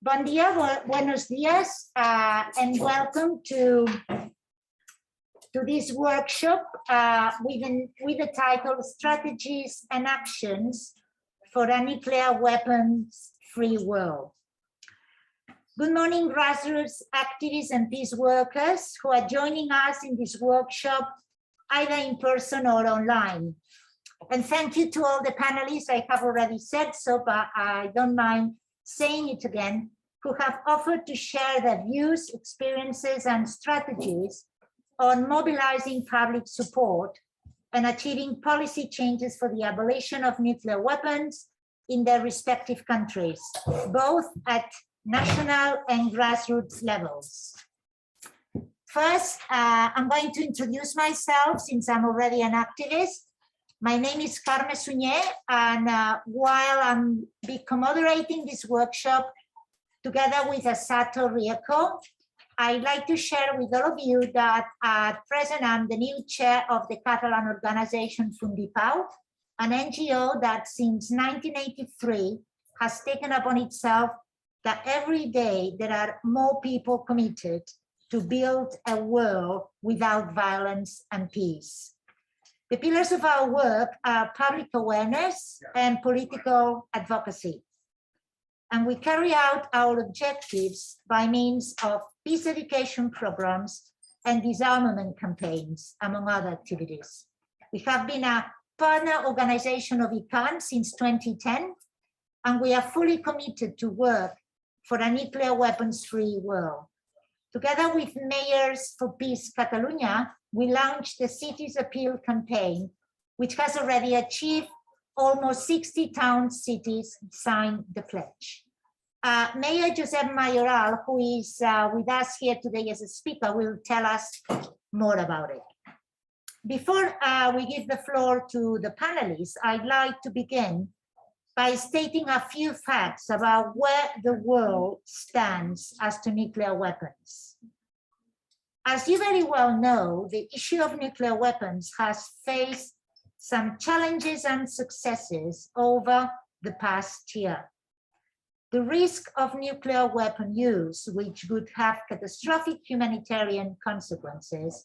Bon dia, buenos dias, and welcome to this workshop with the title Strategies and Actions for a Nuclear Weapons-Free World. Good morning, grassroots activists and peace workers who are joining us in this workshop, either in person or online. And thank you to all the panelists. I have already said so, but I don't mind saying it again, who have offered to share their views, experiences, and strategies on mobilizing public support and achieving policy changes for the abolition of nuclear weapons in their respective countries, both at national and grassroots levels. First, I'm going to introduce myself since I'm already an activist. My name is Carmen Suñé, and while I'm co-moderating this workshop together with Asato Rieko, I'd like to share with all of you that at present I'm the new chair of the Catalan organization Fundipau, an NGO that since 1983 has taken upon itself that every day there are more people committed to build a world without violence and peace. The pillars of our work are public awareness and political advocacy. And we carry out our objectives by means of peace education programs and disarmament campaigns, among other activities. We have been a partner organization of ICANN since 2010, and we are fully committed to work for a nuclear weapons-free world. Together with Mayors for Peace Catalunya, we launched the Cities Appeal campaign, which has already achieved almost 60 towns, cities signed the pledge. Mayor Josep Mayoral, who is with us here today as a speaker, will tell us more about it. Before we give the floor to the panelists, I'd like to begin by stating a few facts about where the world stands as to nuclear weapons. As you very well know, the issue of nuclear weapons has faced some challenges and successes over the past year. The risk of nuclear weapon use, which would have catastrophic humanitarian consequences,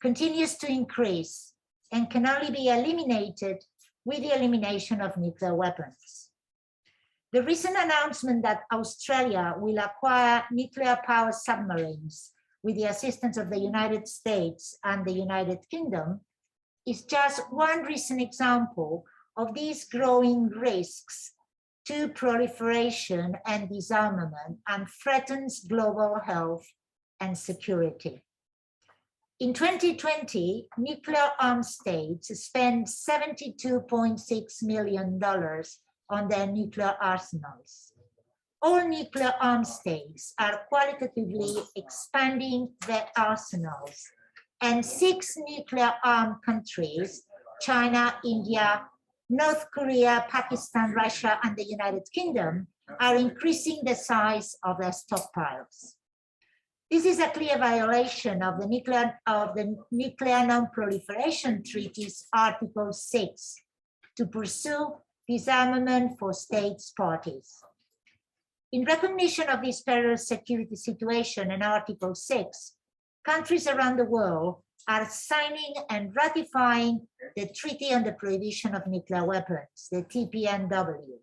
continues to increase and can only be eliminated with the elimination of nuclear weapons. The recent announcement that Australia will acquire nuclear-powered submarines with the assistance of the United States and the United Kingdom is just one recent example of these growing risks to proliferation and disarmament and threatens global health and security. In 2020, nuclear-armed states spent $72.6 million on their nuclear arsenals. All nuclear-armed states are qualitatively expanding their arsenals, and 6 nuclear-armed countries, China, India, North Korea, Pakistan, Russia, and the United Kingdom, are increasing the size of their stockpiles. This is a clear violation of the Nuclear Non-Proliferation Treaty's Article 6 to pursue disarmament for states parties. In recognition of this perilous security situation in Article 6, countries around the world are signing and ratifying the Treaty on the Prohibition of Nuclear Weapons, the TPNW.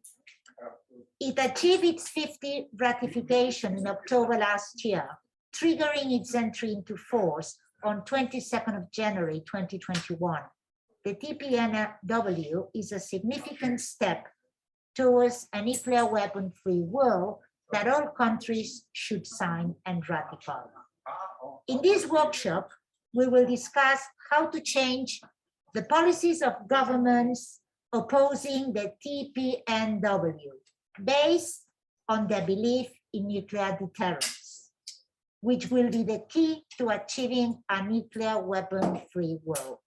It achieved its 50th ratification in October last year, triggering its entry into force on 22nd of January 2021. The TPNW is a significant step towards a nuclear weapon-free world that all countries should sign and ratify. In this workshop, we will discuss how to change the policies of governments opposing the TPNW based on their belief in nuclear deterrence, which will be the key to achieving a nuclear weapon-free world.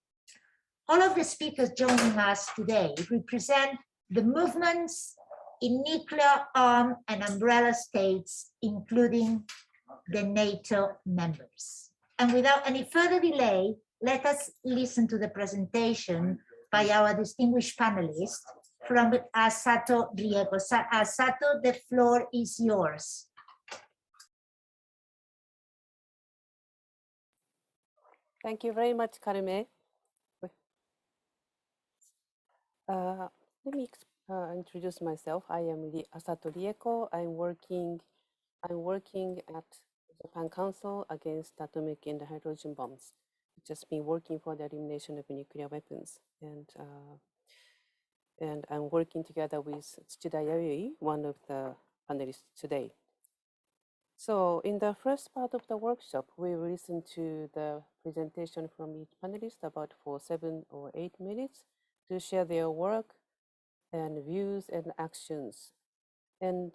All of the speakers joining us today represent the movements in nuclear armed and umbrella states, including the NATO members. And without any further delay, let us listen to the presentation by our distinguished panelists from Asato Rieko. Asato, the floor is yours. Thank you very much, Karime. Let me introduce myself. I am Asato Rieko. I'm working at Japan Council against atomic and hydrogen bombs. I've just been working for the elimination of nuclear weapons, and I'm working together with Tsuchida Yayoi, one of the panelists today. So in the first part of the workshop, we will listen to the presentation from each panelist about for 7 or 8 minutes to share their work and views and actions. And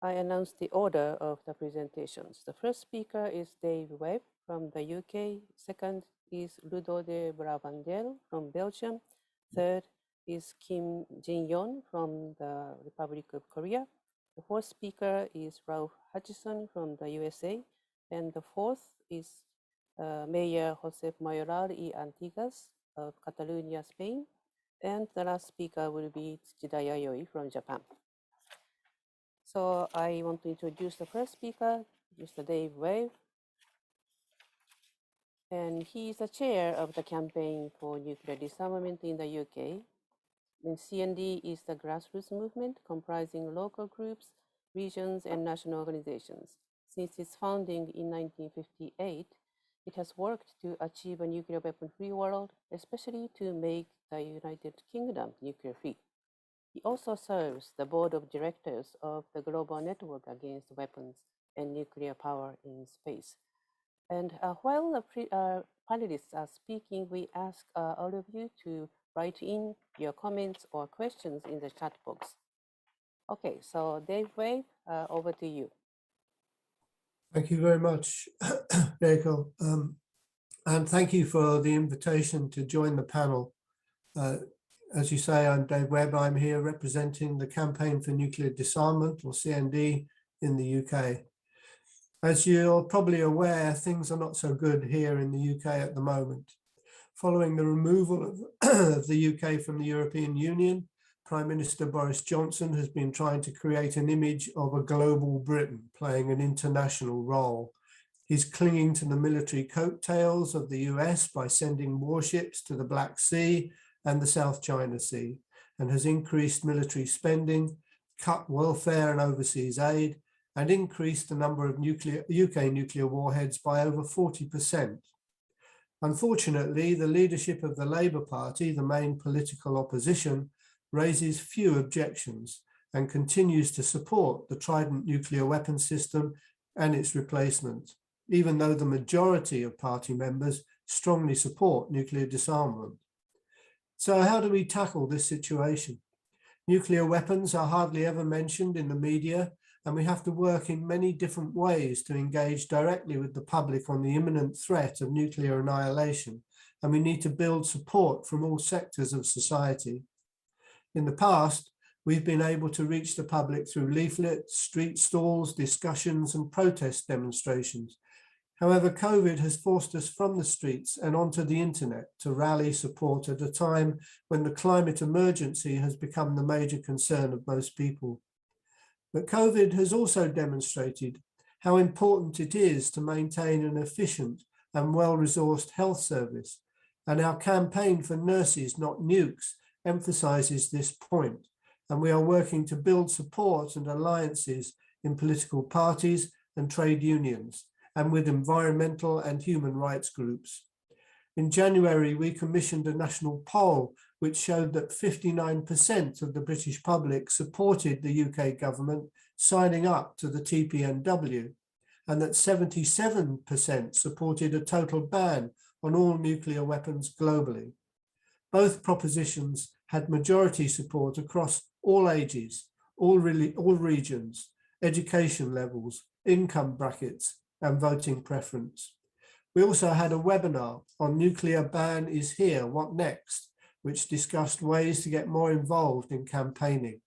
I announce the order of the presentations. The first speaker is Dave Webb from the UK. Second is Ludo de Bravandel from Belgium. Third is Kim Jinyoung from the Republic of Korea. The fourth speaker is Ralph Hutchison from the USA. And the fourth is Mayor Josep Mayoral y Antigas of Catalonia, Spain. And the last speaker will be Tsuchida Yayoi from Japan. So I want to introduce the first speaker, Mr. Dave Webb. And he is the chair of the campaign for nuclear disarmament in the UK. And CND is the grassroots movement comprising local groups, regions, and national organizations. Since its founding in 1958, it has worked to achieve a nuclear weapon-free world, especially to make the United Kingdom nuclear-free. He also serves the board of directors of the Global Network Against Weapons and Nuclear Power in Space. And while the panelists are speaking, we ask all of you to write in your comments or questions in the chat box. Okay, so Dave Webb, over to you. Thank you very much, Reiko. And thank you for the invitation to join the panel. As you say, I'm Dave Webb. I'm here representing the Campaign for Nuclear Disarmament, or CND, in the UK. As you're probably aware, things are not so good here in the UK at the moment. Following the removal of the UK from the European Union, Prime Minister Boris Johnson has been trying to create an image of a global Britain playing an international role. He's clinging to the military coattails of the US by sending warships to the Black Sea and the South China Sea, and has increased military spending, cut welfare and overseas aid, and increased the number of UK nuclear warheads by over 40%. Unfortunately, the leadership of the Labour Party, the main political opposition, raises few objections and continues to support the Trident nuclear weapons system and its replacement, even though the majority of party members strongly support nuclear disarmament. So how do we tackle this situation? Nuclear weapons are hardly ever mentioned in the media, and we have to work in many different ways to engage directly with the public on the imminent threat of nuclear annihilation, and we need to build support from all sectors of society. In the past, we've been able to reach the public through leaflets, street stalls, discussions, and protest demonstrations. However, COVID has forced us from the streets and onto the internet to rally support at a time when the climate emergency has become the major concern of most people. But COVID has also demonstrated how important it is to maintain an efficient and well-resourced health service, and our campaign for nurses, not nukes, emphasizes this point, and we are working to build support and alliances in political parties and trade unions, and with environmental and human rights groups. In January, we commissioned a national poll which showed that 59% of the British public supported the UK government signing up to the TPNW, and that 77% supported a total ban on all nuclear weapons globally. Both propositions had majority support across all ages, all regions, education levels, income brackets, and voting preference. We also had a webinar on Nuclear Ban is Here, What Next?, which discussed ways to get more involved in campaigning.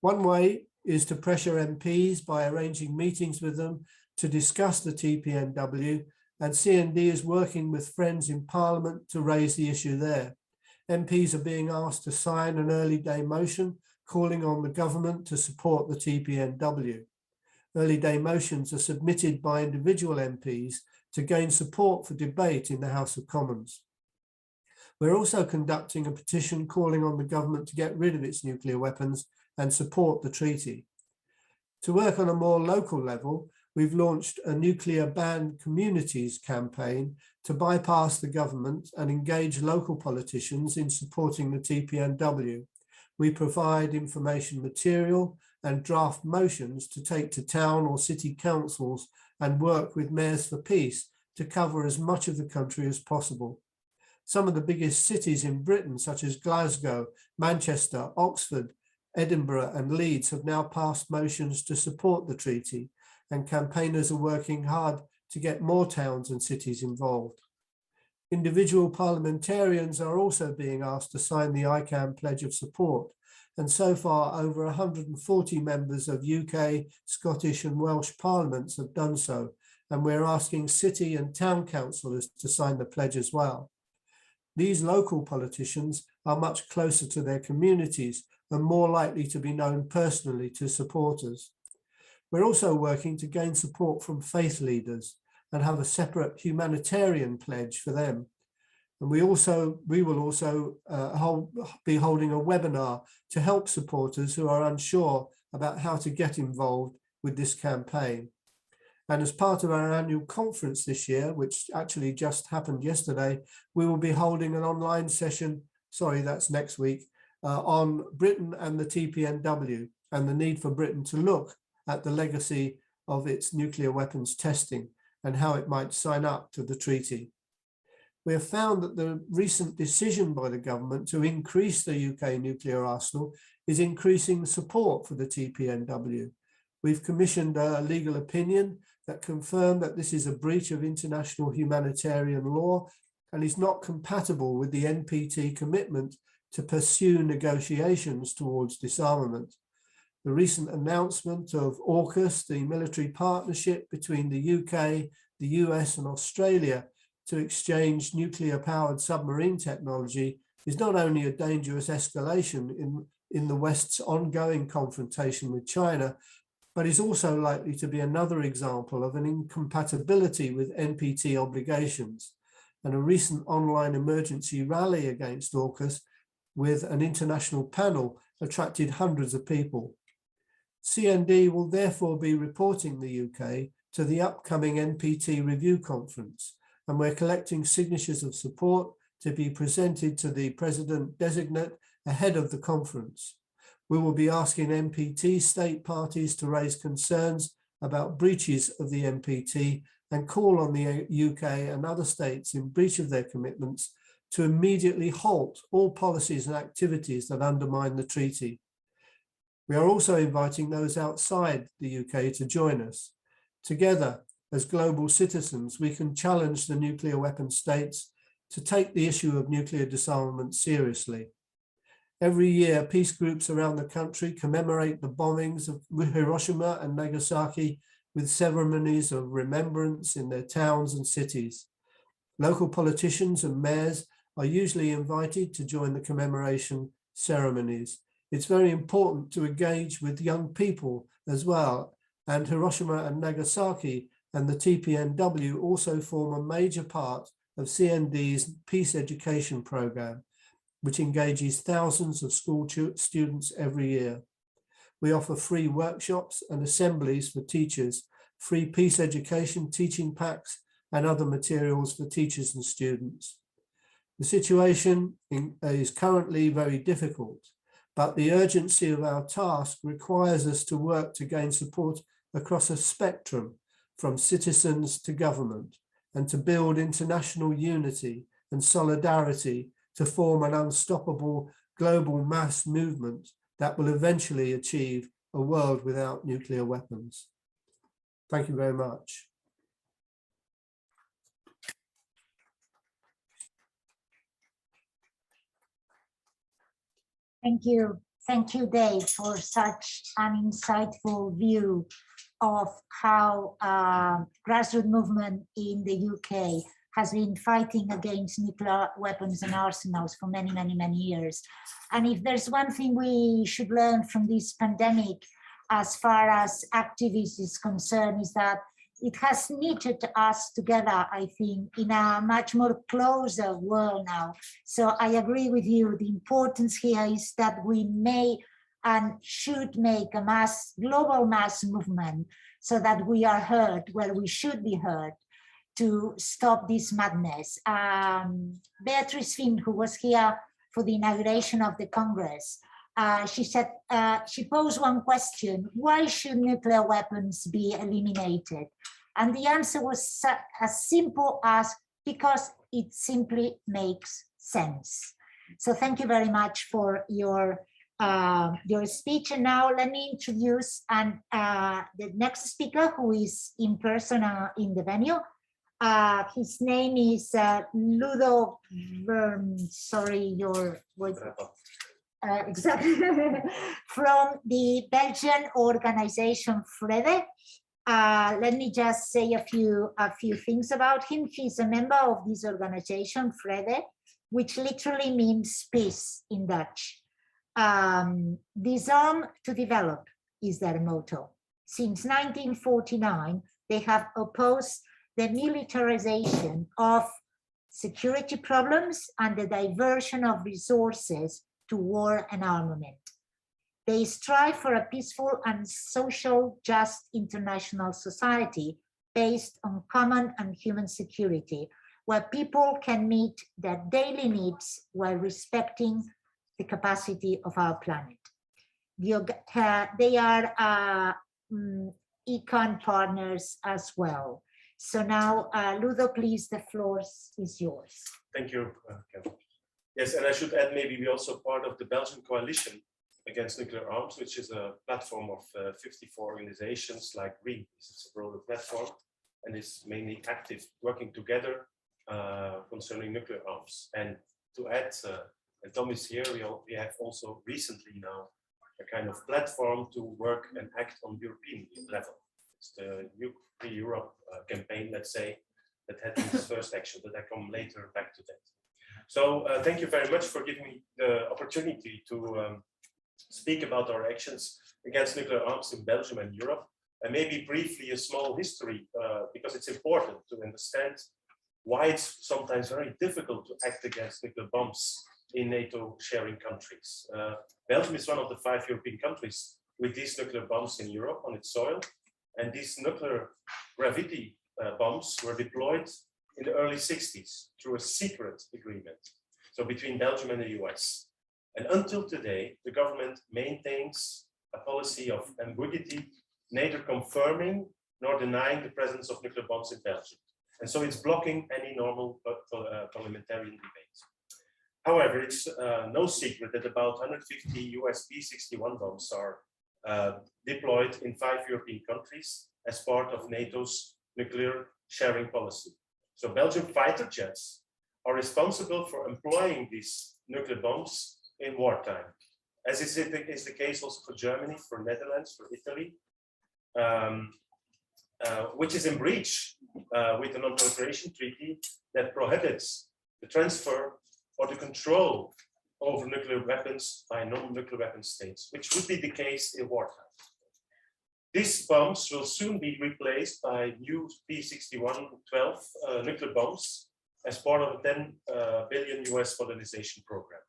One way is to pressure MPs by arranging meetings with them to discuss the TPNW, and CND is working with friends in Parliament to raise the issue there. MPs are being asked to sign an early day motion calling on the government to support the TPNW. early day motions are submitted by individual MPs to gain support for debate in the House of Commons. We're also conducting a petition calling on the government to get rid of its nuclear weapons and support the treaty. To work on a more local level, we've launched a nuclear ban communities campaign to bypass the government and engage local politicians in supporting the TPNW. We provide information material and draft motions to take to town or city councils and work with mayors for peace to cover as much of the country as possible. Some of the biggest cities in Britain, such as Glasgow, Manchester, Oxford, Edinburgh and Leeds, have now passed motions to support the treaty, and campaigners are working hard to get more towns and cities involved. Individual parliamentarians are also being asked to sign the ICAN Pledge of Support, and so far over 140 members of UK, Scottish and Welsh parliaments have done so, and we're asking city and town councillors to sign the pledge as well. These local politicians are much closer to their communities and more likely to be known personally to supporters. We're also working to gain support from faith leaders and have a separate humanitarian pledge for them. And we will also be holding a webinar to help supporters who are unsure about how to get involved with this campaign. And as part of our annual conference this year, which actually just happened yesterday, we will be holding an online session, that's next week, on Britain and the TPNW and the need for Britain to look at the legacy of its nuclear weapons testing and how it might sign up to the treaty. We have found that the recent decision by the government to increase the UK nuclear arsenal is increasing support for the TPNW. We've commissioned a legal opinion that confirmed that this is a breach of international humanitarian law and is not compatible with the NPT commitment to pursue negotiations towards disarmament. The recent announcement of AUKUS, the military partnership between the UK, the US and Australia to exchange nuclear-powered submarine technology, is not only a dangerous escalation in the West's ongoing confrontation with China, but is also likely to be another example of an incompatibility with NPT obligations. And a recent online emergency rally against AUKUS with an international panel attracted hundreds of people. CND will therefore be reporting the UK to the upcoming NPT review conference, and we're collecting signatures of support to be presented to the President-designate ahead of the conference. We will be asking NPT state parties to raise concerns about breaches of the NPT and call on the UK and other states in breach of their commitments to immediately halt all policies and activities that undermine the treaty. We are also inviting those outside the UK to join us. Together, as global citizens, we can challenge the nuclear weapon states to take the issue of nuclear disarmament seriously. Every year, peace groups around the country commemorate the bombings of Hiroshima and Nagasaki with ceremonies of remembrance in their towns and cities. Local politicians and mayors are usually invited to join the commemoration ceremonies. It's very important to engage with young people as well, and Hiroshima and Nagasaki and the TPNW also form a major part of CND's peace education program, which engages thousands of school students every year. We offer free workshops and assemblies for teachers, free peace education teaching packs, and other materials for teachers and students. The situation is currently very difficult, but the urgency of our task requires us to work to gain support across a spectrum from citizens to government, and to build international unity and solidarity to form an unstoppable global mass movement that will eventually achieve a world without nuclear weapons. Thank you very much. Thank you. Thank you, Dave, for such an insightful view of how grassroots movement in the UK has been fighting against nuclear weapons and arsenals for many, many, many years. And if there's one thing we should learn from this pandemic, as far as activists is concerned, is that it has knitted us together, I think, in a much more closer world now. So I agree with you. The importance here is that we may and should make a global mass movement so that we are heard where we should be heard to stop this madness. Beatrice Finn, who was here for the inauguration of the Congress, she said, she posed one question: why should nuclear weapons be eliminated? And the answer was as simple as, because it simply makes sense. So thank you very much for your speech. And now let me introduce the next speaker, who is in person in the venue. His name is Ludo, sorry, your voice. Exactly. From the Belgian organization FREDE. Let me just say a few things about him. He's a member of this organization, FREDE, which literally means peace in Dutch. Disarm to develop is their motto. Since 1949, they have opposed the militarization of security problems and the diversion of resources to war and armament. They strive for a peaceful and social just international society based on common and human security, where people can meet their daily needs while respecting the capacity of our planet. They are econ partners as well. So now, Ludo, please, the floor is yours. Thank you, Kevin. Yes, and I should add, maybe we're also part of the Belgian coalition against nuclear arms, which is a platform of 54 organizations like Greenpeace. It's a broader platform and is mainly active, working together concerning nuclear arms. And to add, and Tom is here, we have also recently now a kind of platform to work and act on European level. It's the Free Europe campaign, let's say, that had its first action, but I come later back to that. So thank you very much for giving me the opportunity to speak about our actions against nuclear arms in Belgium and Europe, and maybe briefly a small history, because it's important to understand why it's sometimes very difficult to act against nuclear bombs in NATO sharing countries. Belgium is one of the 5 European countries with these nuclear bombs in Europe on its soil, and these nuclear gravity bombs were deployed in the early 60s through a secret agreement, so between Belgium and the US. And until today, the government maintains a policy of ambiguity, neither confirming nor denying the presence of nuclear bombs in Belgium. And so it's blocking any normal parliamentarian debate. However, it's no secret that about 150 US P-61 bombs are deployed in 5 European countries as part of NATO's nuclear sharing policy. So Belgian fighter jets are responsible for employing these nuclear bombs in wartime, as is the case also for Germany, for Netherlands, for Italy, which is in breach with the non-proliferation treaty that prohibits the transfer or the control over nuclear weapons by non-nuclear weapon states, which would be the case in wartime. These bombs will soon be replaced by new P-61-12 nuclear bombs as part of a $10 billion US modernization program.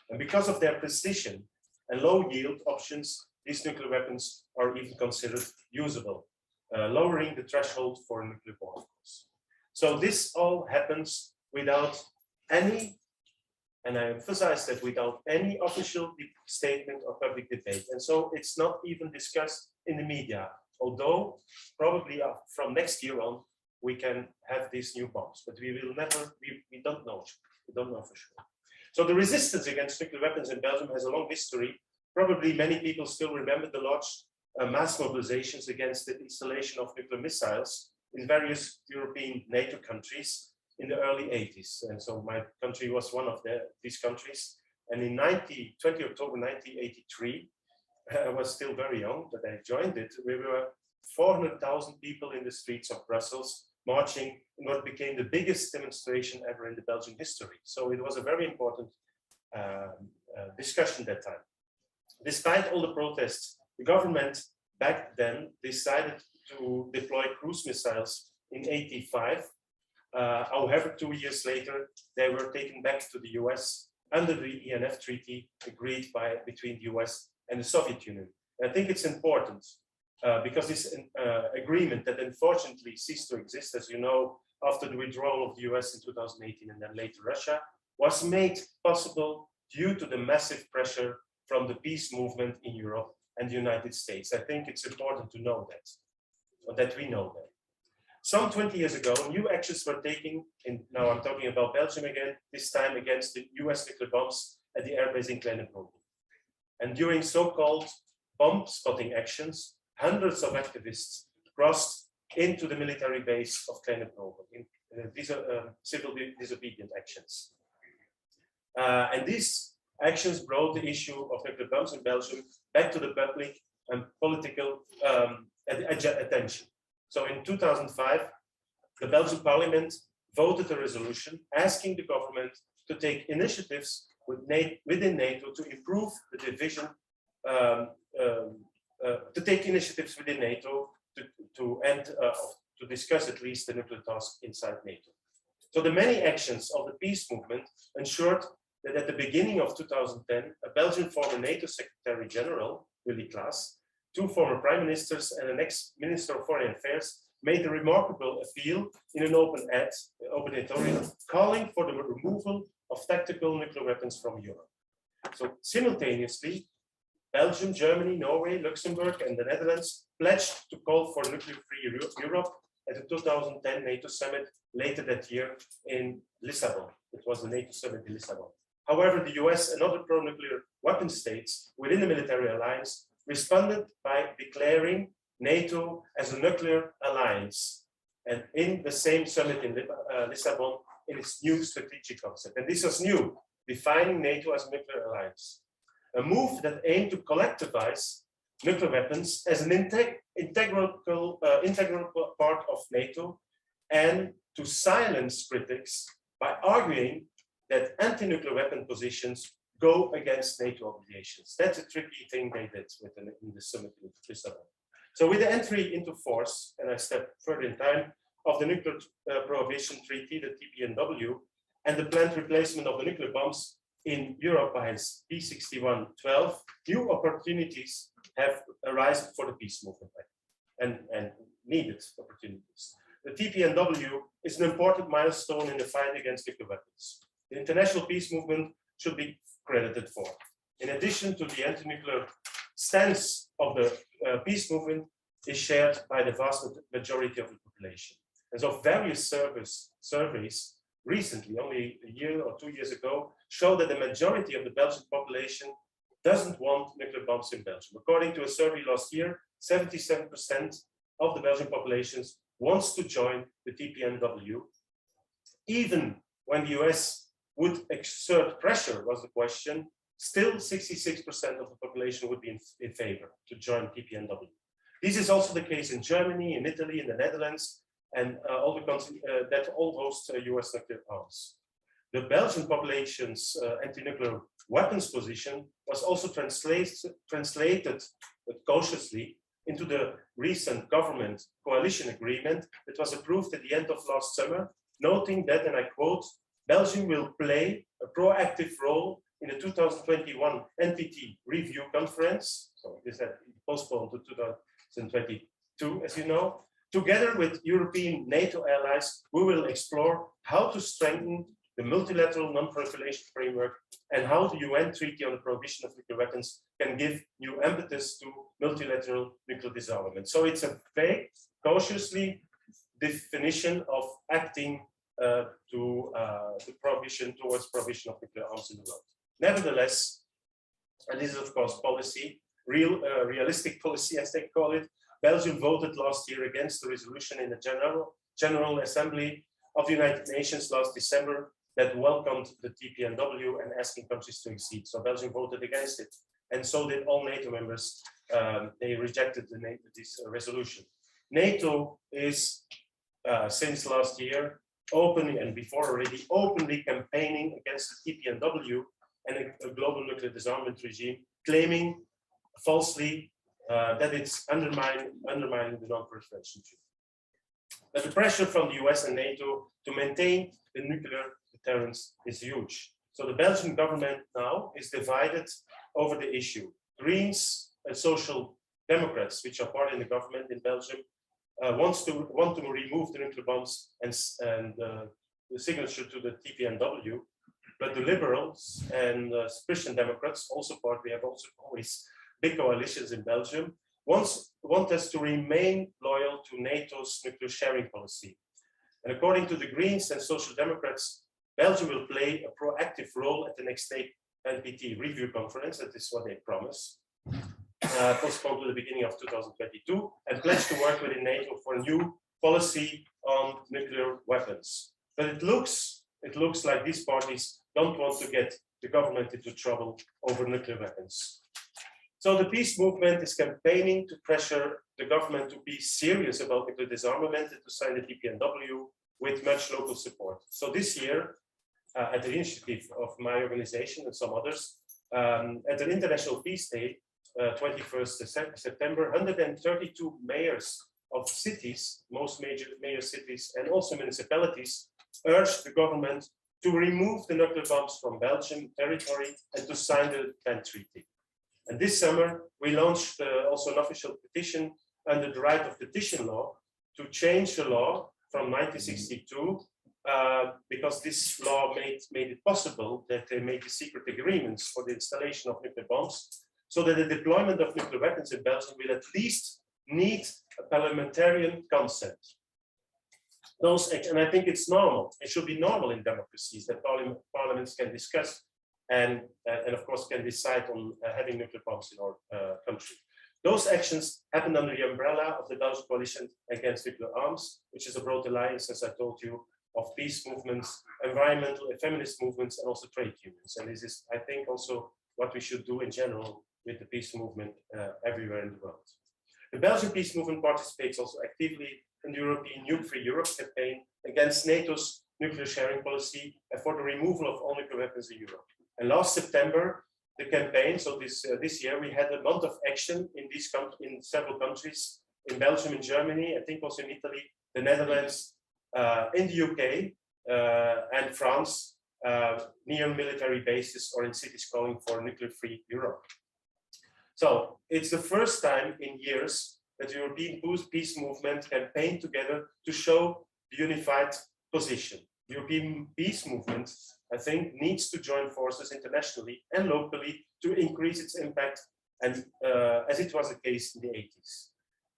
And because of their precision and low yield options, these nuclear weapons are even considered usable, lowering the threshold for a nuclear war, of course. So this all happens without any, and I emphasize that, without any official statement or public debate. And so it's not even discussed in the media, although probably from next year on, we can have these new bombs, but we will never, we don't know for sure. So the resistance against nuclear weapons in Belgium has a long history. Probably many people still remember the large mass mobilizations against the installation of nuclear missiles in various European NATO countries in the early 80s. And so my country was one of these countries. And in 20 October 1983, I was still very young, but I joined it. We were 400,000 people in the streets of Brussels marching in what became the biggest demonstration ever in the Belgian history. So it was a very important discussion that time. Despite all the protests, the government back then decided to deploy cruise missiles in '85. However, 2 years later, they were taken back to the US under the ENF treaty agreed between the US and the Soviet Union. And I think it's important because this agreement that unfortunately ceased to exist, as you know, after the withdrawal of the US in 2018 and then later Russia, was made possible due to the massive pressure from the peace movement in Europe and the United States. I think it's important to know that, or that we know that. Some 20 years ago, new actions were taken, and now I'm talking about Belgium again, this time against the US nuclear bombs at the airbase in Kleine-Proben. And during so-called bomb spotting actions, hundreds of activists crossed into the military base of Kleine-Proben. These are civil disobedient actions. And these actions brought the issue of nuclear bombs in Belgium back to the public and political attention. So in 2005, the Belgian parliament voted a resolution asking the government to take initiatives within NATO to improve the division, to take initiatives within NATO to discuss at least the nuclear task inside NATO. So the many actions of the peace movement ensured that at the beginning of 2010, a Belgian former NATO Secretary General, Willy Klaas, 2 former prime ministers and an ex-minister of foreign affairs made a remarkable appeal in an open editorial calling for the removal of tactical nuclear weapons from Europe. So simultaneously, Belgium, Germany, Norway, Luxembourg, and the Netherlands pledged to call for nuclear-free Europe at the 2010 NATO summit later that year in Lisbon. It was the NATO summit in Lisbon. However, the US and other pro-nuclear weapon states within the military alliance responded by declaring NATO as a nuclear alliance, and in the same summit in Lisbon, in its new strategic concept. And this was new, defining NATO as a nuclear alliance. A move that aimed to collectivize nuclear weapons as an integral part of NATO, and to silence critics by arguing that anti-nuclear weapon positions go against NATO obligations. That's a tricky thing they did in the summit in Lisbon. So with the entry into force, and I step further in time, of the Nuclear Prohibition Treaty, the TPNW, and the planned replacement of the nuclear bombs in Europe by P6112, new opportunities have arisen for the peace movement and needed opportunities. The TPNW is an important milestone in the fight against nuclear weapons. The international peace movement should be credited for. In addition to the anti-nuclear stance of the peace movement is shared by the vast majority of the population. And so various surveys recently, only a year or 2 years ago, show that the majority of the Belgian population doesn't want nuclear bombs in Belgium. According to a survey last year, 77% of the Belgian population wants to join the TPNW. Even when the US would exert pressure, was the question, still 66% of the population would be in favor to join TPNW. This is also the case in Germany, in Italy, in the Netherlands, and all the countries that all host US nuclear arms. The Belgian population's anti-nuclear weapons position was also translated cautiously into the recent government coalition agreement that was approved at the end of last summer, noting that, and I quote, Belgium will play a proactive role in the 2021 NPT review conference, so this had been postponed to 2022, as you know. Together with European NATO allies, we will explore how to strengthen the multilateral non-proliferation framework and how the UN Treaty on the Prohibition of Nuclear Weapons can give new impetus to multilateral nuclear disarmament. So it's a vague, cautiously definition of acting to the prohibition towards prohibition of nuclear arms in the world. Nevertheless, and this is of course policy, realistic policy as they call it, Belgium voted last year against the resolution in the General Assembly of the United Nations last December that welcomed the TPNW and asking countries to accede. So Belgium voted against it, and so did all NATO members. They rejected this resolution. NATO is, since last year, openly and before already openly campaigning against the TPNW and a global nuclear disarmament regime, claiming falsely that it's undermining the non-proliferation treaty. But the pressure from the US and NATO to maintain the nuclear deterrence is huge. So the Belgian government now is divided over the issue. Greens and Social Democrats, which are part in the government in Belgium, want to remove the nuclear bombs and the signature to the TPNW. But the Liberals and Christian Democrats, we have also always big coalitions in Belgium, want us to remain loyal to NATO's nuclear sharing policy. And according to the Greens and Social Democrats, Belgium will play a proactive role at the next NPT review conference, that is what they promise, postponed to the beginning of 2022, and pledge to work within NATO for a new policy on nuclear weapons. But it looks like these parties don't want to get the government into trouble over nuclear weapons. So the peace movement is campaigning to pressure the government to be serious about nuclear disarmament and to sign the TPNW with much local support. So this year, at the initiative of my organization and some others, at an International Peace Day, 21st September, 132 mayors of cities, most major cities, and also municipalities urged the government to remove the nuclear bombs from Belgian territory and to sign the PEN Treaty. And this summer, we launched also an official petition under the right of petition law to change the law from 1962, because this law made it possible that they made the secret agreements for the installation of nuclear bombs, so that the deployment of nuclear weapons in Belgium will at least need a parliamentarian consent. And I think it's normal. It should be normal in democracies that parliaments can discuss and of course can decide on having nuclear bombs in our country. Those actions happened under the umbrella of the Belgian Coalition Against Nuclear Arms, which is a broad alliance, as I told you, of peace movements, environmental and feminist movements, and also trade unions. And this is, I think, also what we should do in general with the peace movement everywhere in the world. The Belgian peace movement participates also actively in the European Nuke-Free Europe campaign against NATO's nuclear sharing policy and for the removal of all nuclear weapons in Europe. And last September, the campaign, so this year, we had a month of action in several countries, in Belgium, in Germany, I think also in Italy, the Netherlands, in the UK, and France, near military bases or in cities calling for nuclear-free Europe. So it's the first time in years that the European peace movement campaigned together to show the unified position. The European peace movement, I think, needs to join forces internationally and locally to increase its impact, and as it was the case in the 80s.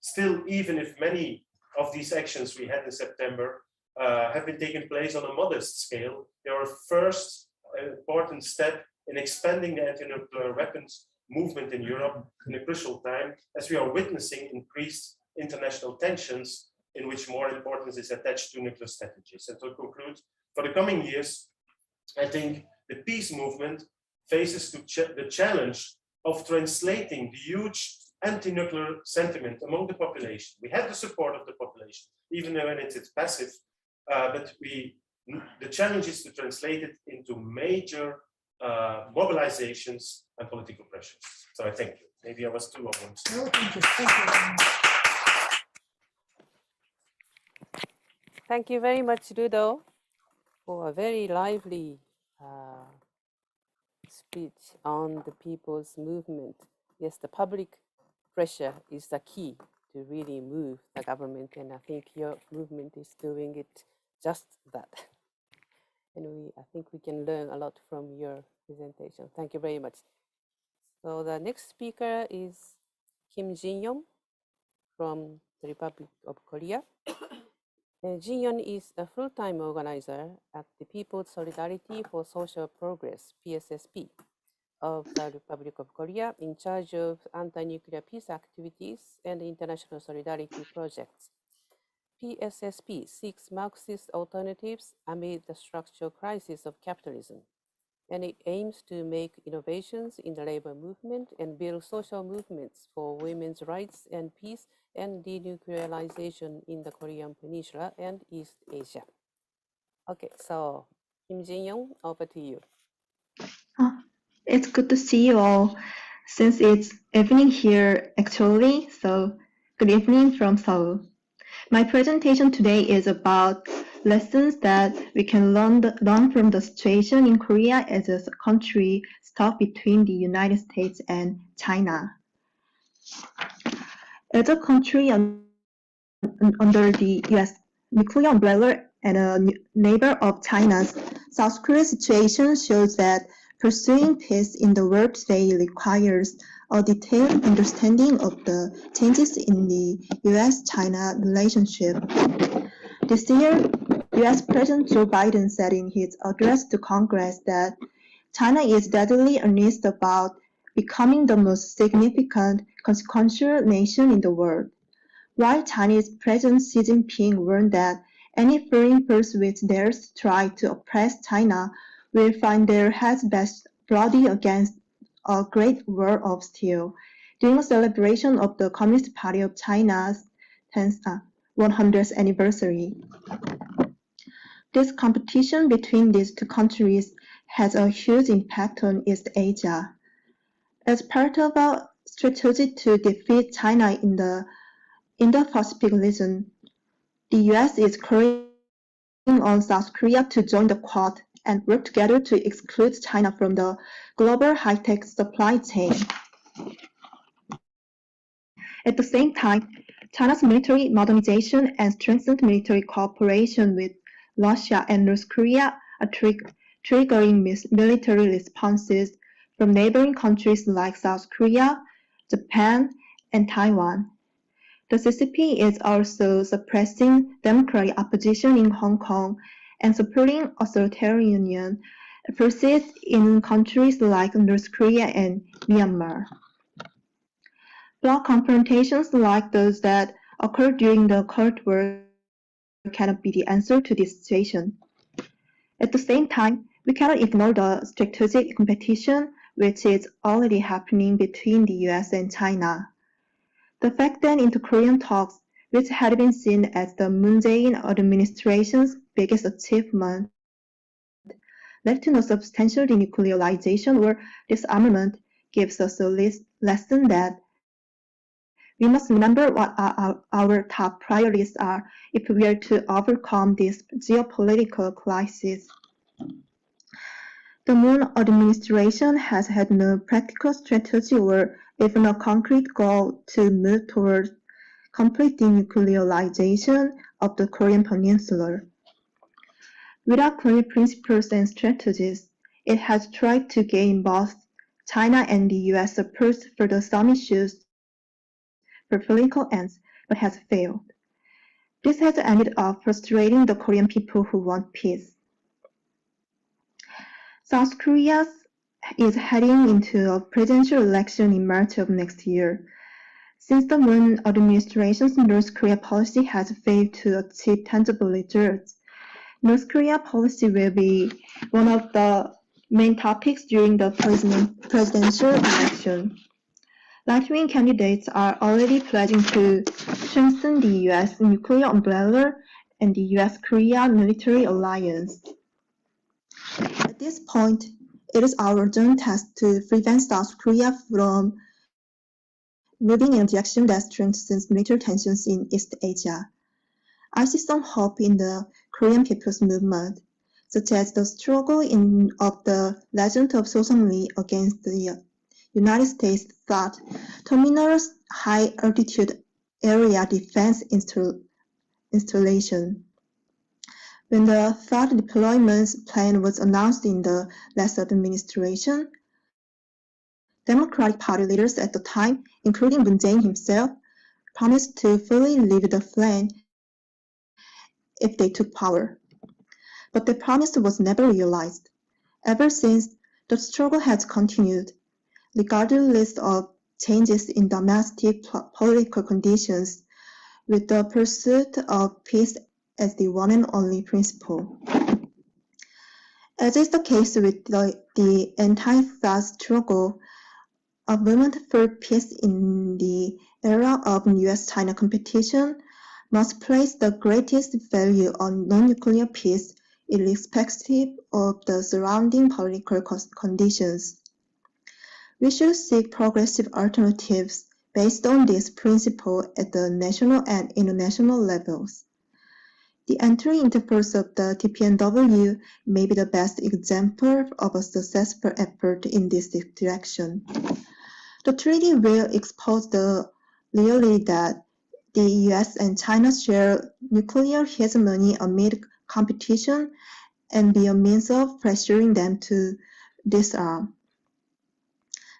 Still, even if many of these actions we had in September have been taking place on a modest scale, they are a first important step in expanding the anti-nuclear weapons movement in Europe in a crucial time, as we are witnessing increased international tensions in which more importance is attached to nuclear strategies. And to conclude, for the coming years, I think the peace movement faces the challenge of translating the huge anti-nuclear sentiment among the population. We have the support of the population, even when it's passive, but the challenge is to translate it into major mobilizations and political pressures. So I thank you. Maybe I was too long. No, thank you. Thank you very much. Thank you very much, Ludo, for a very lively speech on the people's movement. Yes, the public pressure is the key to really move the government, and I think your movement is doing it just that. And I think we can learn a lot from your presentation. Thank you very much. So the next speaker is Kim Jinyoung from the Republic of Korea. Jinyoung is a full-time organizer at the People's Solidarity for Social Progress, PSSP, of the Republic of Korea, in charge of anti-nuclear peace activities and international solidarity projects. PSSP seeks Marxist alternatives amid the structural crisis of capitalism, and it aims to make innovations in the labor movement and build social movements for women's rights and peace and denuclearization in the Korean Peninsula and East Asia. Okay, so Kim Jinyoung, over to you. It's good to see you all. Since it's evening here actually, so good evening from Seoul. My presentation today is about lessons that we can learn from the situation in Korea as a country stuck between the United States and China. As a country under the US nuclear umbrella and a neighbor of China's, South Korea's situation shows that pursuing peace in the world today requires a detailed understanding of the changes in the US-China relationship. This year, US President Joe Biden said in his address to Congress that China is deadly earnest about becoming the most significant, consequential nation in the world. While Chinese President Xi Jinping warned that any foreign force which dares try to oppress China will find their heads best bloody against a great war of steel during a celebration of the Communist Party of China's 100th anniversary. This competition between these two countries has a huge impact on East Asia. As part of a strategy to defeat China in the Indo-Pacific region, the US is calling on South Korea to join the Quad and work together to exclude China from the global high-tech supply chain. At the same time, China's military modernization and strengthened military cooperation with Russia and North Korea are triggering military responses from neighboring countries like South Korea, Japan, and Taiwan. The CCP is also suppressing democratic opposition in Hong Kong and supporting authoritarian forces in countries like North Korea and Myanmar. Bloc confrontations like those that occurred during the Cold War cannot be the answer to this situation. At the same time, we cannot ignore the strategic competition which is already happening between the US and China. The fact that inter-Korean talks, which had been seen as the Moon Jae-in administration's biggest achievement, led to no substantial denuclearization or disarmament, gives us a lesson that we must remember what our top priorities are if we are to overcome this geopolitical crisis. The Moon administration has had no practical strategy or even a concrete goal to move towards complete denuclearization of the Korean Peninsula. Without clear principles and strategies, it has tried to gain both China and the US support for some issues for political ends, but has failed. This has ended up frustrating the Korean people who want peace. South Korea is heading into a presidential election in March of next year. Since the Moon administration's North Korea policy has failed to achieve tangible results, North Korea policy will be one of the main topics during the presidential election. Right-wing candidates are already pledging to strengthen the US nuclear umbrella and the US-Korea military alliance. At this point, it is our joint task to prevent South Korea from moving in a direction that strengthens military tensions in East Asia. I see some hope in the Korean People's Movement, such as the struggle of the Legend of Soseong-ri against the United States THAAD, Terminal's high-altitude area defense installation. When the THAAD deployment plan was announced in the last administration, Democratic Party leaders at the time, including Moon Jae-in himself, promised to fully leave the plan if they took power. But the promise was never realized. Ever since, the struggle has continued, regardless of changes in domestic political conditions, with the pursuit of peace as the one and only principle. As is the case with the anti-THAAD struggle, a movement for peace in the era of US-China competition must place the greatest value on non-nuclear peace irrespective of the surrounding political conditions. We should seek progressive alternatives based on this principle at the national and international levels. The entry into force of the TPNW may be the best example of a successful effort in this direction. The treaty will expose the reality that the US and China share nuclear hegemony amid competition and be a means of pressuring them to disarm.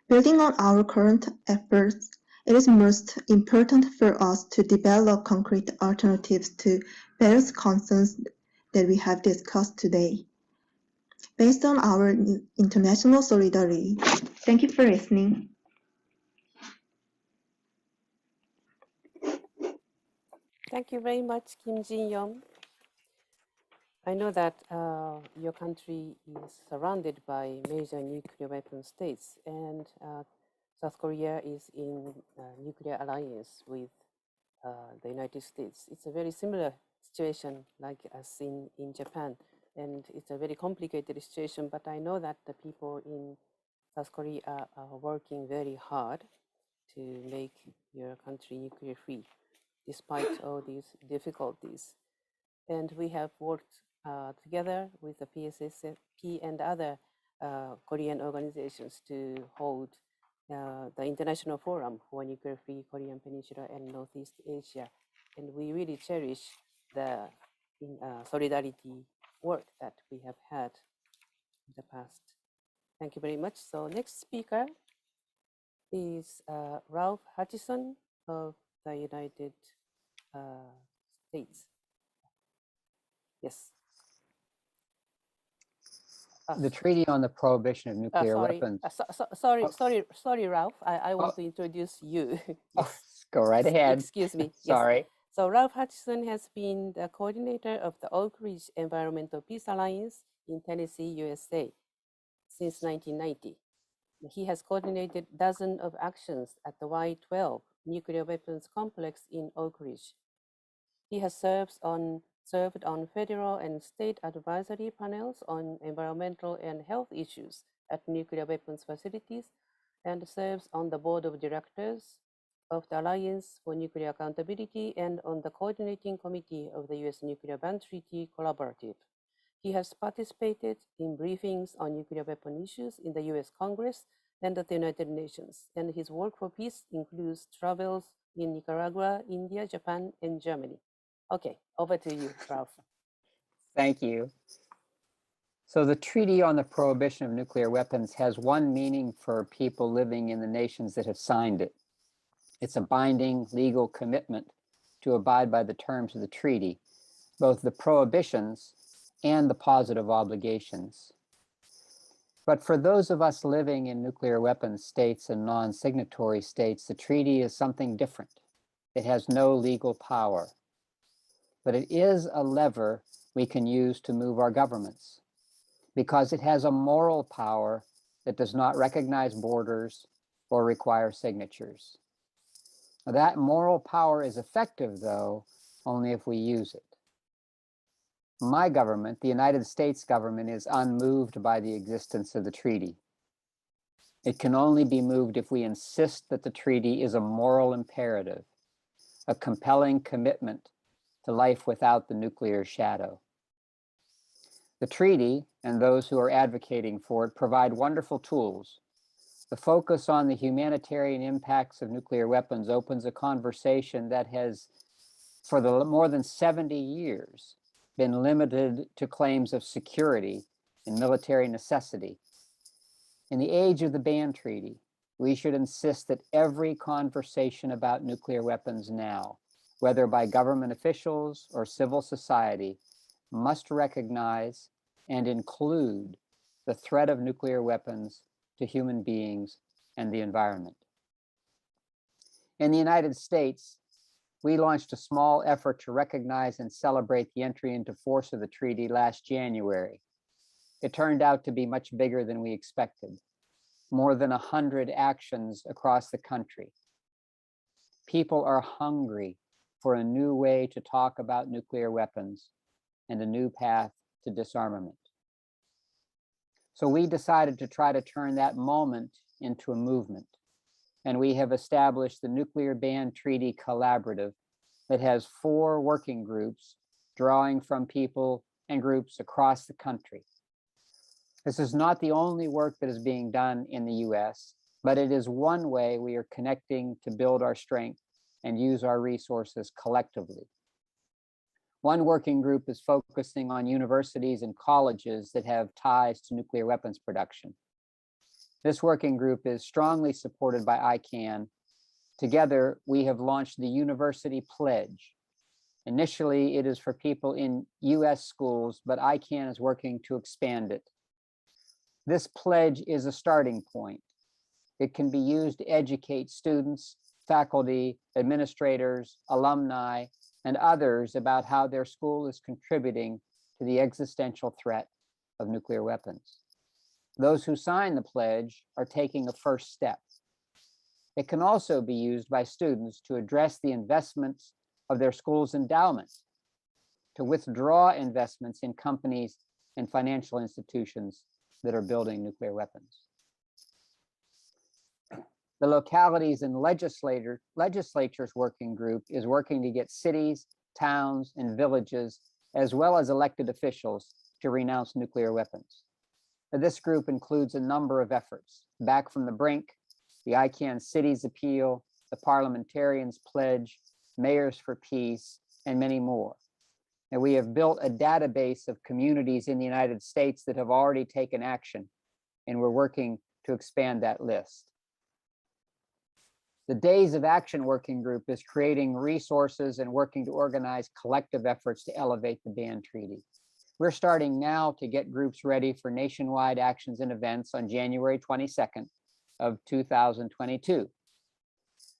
Building on our current efforts, it is most important for us to develop concrete alternatives to various concerns that we have discussed today, based on our international solidarity. Thank you for listening. Thank you very much, Kim Jinyoung. I know that your country is surrounded by major nuclear weapon states, and South Korea is in nuclear alliance with the United States. It's a very similar situation like us in Japan, and it's a very complicated situation, but I know that the people in South Korea are working very hard to make your country nuclear free, despite all these difficulties. And we have worked together with the PSSP and other Korean organizations to hold the International Forum for Nuclear Free Korean Peninsula and Northeast Asia. And we really cherish the solidarity work that we have had in the past. Thank you very much. So next speaker is Ralph Hutchison of the United States. Yes. The Treaty on the Prohibition of Nuclear Weapons. Sorry, Ralph. I want to introduce you. Yes. Go right ahead. Excuse me. Sorry. Yes. So Ralph Hutchison has been the coordinator of the Oak Ridge Environmental Peace Alliance in Tennessee, USA, since 1990. He has coordinated dozens of actions at the Y-12 nuclear weapons complex in Oak Ridge. He has served on federal and state advisory panels on environmental and health issues at nuclear weapons facilities, and serves on the board of directors of the Alliance for Nuclear Accountability and on the coordinating committee of the U.S. Nuclear Ban Treaty Collaborative. He has participated in briefings on nuclear weapon issues in the U.S. Congress and at the United Nations, and his work for peace includes travels in Nicaragua, India, Japan, and Germany. Okay, over to you, Ralph. Thank you. So the Treaty on the Prohibition of Nuclear Weapons has one meaning for people living in the nations that have signed it. It's a binding legal commitment to abide by the terms of the treaty, both the prohibitions and the positive obligations. But for those of us living in nuclear weapons states and non-signatory states, the treaty is something different. It has no legal power, but it is a lever we can use to move our governments, because it has a moral power that does not recognize borders or require signatures. Now, that moral power is effective, though, only if we use it. My government, the United States government, is unmoved by the existence of the treaty. It can only be moved if we insist that the treaty is a moral imperative, a compelling commitment to life without the nuclear shadow. The treaty and those who are advocating for it provide wonderful tools. The focus on the humanitarian impacts of nuclear weapons opens a conversation that has, for the more than 70 years, been limited to claims of security and military necessity. In the age of the ban treaty, we should insist that every conversation about nuclear weapons now, whether by government officials or civil society, must recognize and include the threat of nuclear weapons to human beings and the environment. In the United States, we launched a small effort to recognize and celebrate the entry into force of the treaty last January. It turned out to be much bigger than we expected. More than 100 actions across the country. People are hungry for a new way to talk about nuclear weapons and a new path to disarmament. So we decided to try to turn that moment into a movement. And we have established the Nuclear Ban Treaty Collaborative that has 4 working groups drawing from people and groups across the country. This is not the only work that is being done in the US, but it is one way we are connecting to build our strength and use our resources collectively. One working group is focusing on universities and colleges that have ties to nuclear weapons production. This working group is strongly supported by ICANN. Together, we have launched the University Pledge. Initially, it is for people in US schools, but ICANN is working to expand it. This pledge is a starting point. It can be used to educate students, faculty, administrators, alumni, and others about how their school is contributing to the existential threat of nuclear weapons. Those who sign the pledge are taking a first step. It can also be used by students to address the investments of their school's endowment, to withdraw investments in companies and financial institutions that are building nuclear weapons. The Localities and Legislatures Working Group is working to get cities, towns, and villages, as well as elected officials, to renounce nuclear weapons. This group includes a number of efforts: Back from the Brink, the ICANN Cities Appeal, the Parliamentarians Pledge, Mayors for Peace, and many more. And we have built a database of communities in the United States that have already taken action, and we're working to expand that list. The Days of Action Working Group is creating resources and working to organize collective efforts to elevate the ban treaty. We're starting now to get groups ready for nationwide actions and events on January 22nd of 2022.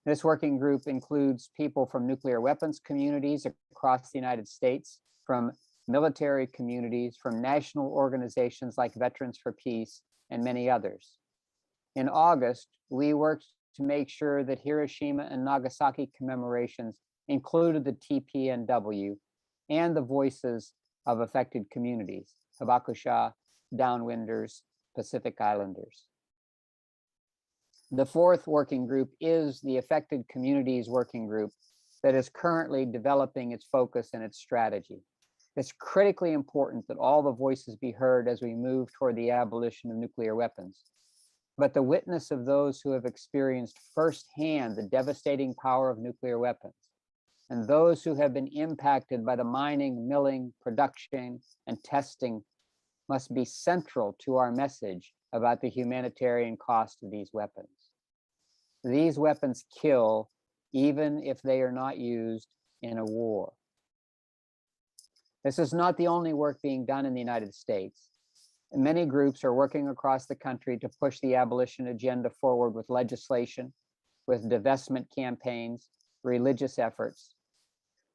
This working group includes people from nuclear weapons communities across the United States, from military communities, from national organizations like Veterans for Peace, and many others. In August, we worked to make sure that Hiroshima and Nagasaki commemorations included the TPNW and the voices of affected communities, Hibakusha, Downwinders, Pacific Islanders. The 4th working group is the Affected Communities Working Group that is currently developing its focus and its strategy. It's critically important that all the voices be heard as we move toward the abolition of nuclear weapons. But the witness of those who have experienced firsthand the devastating power of nuclear weapons, and those who have been impacted by the mining, milling, production, and testing must be central to our message about the humanitarian cost of these weapons. These weapons kill even if they are not used in a war. This is not the only work being done in the United States. Many groups are working across the country to push the abolition agenda forward with legislation, with divestment campaigns, religious efforts.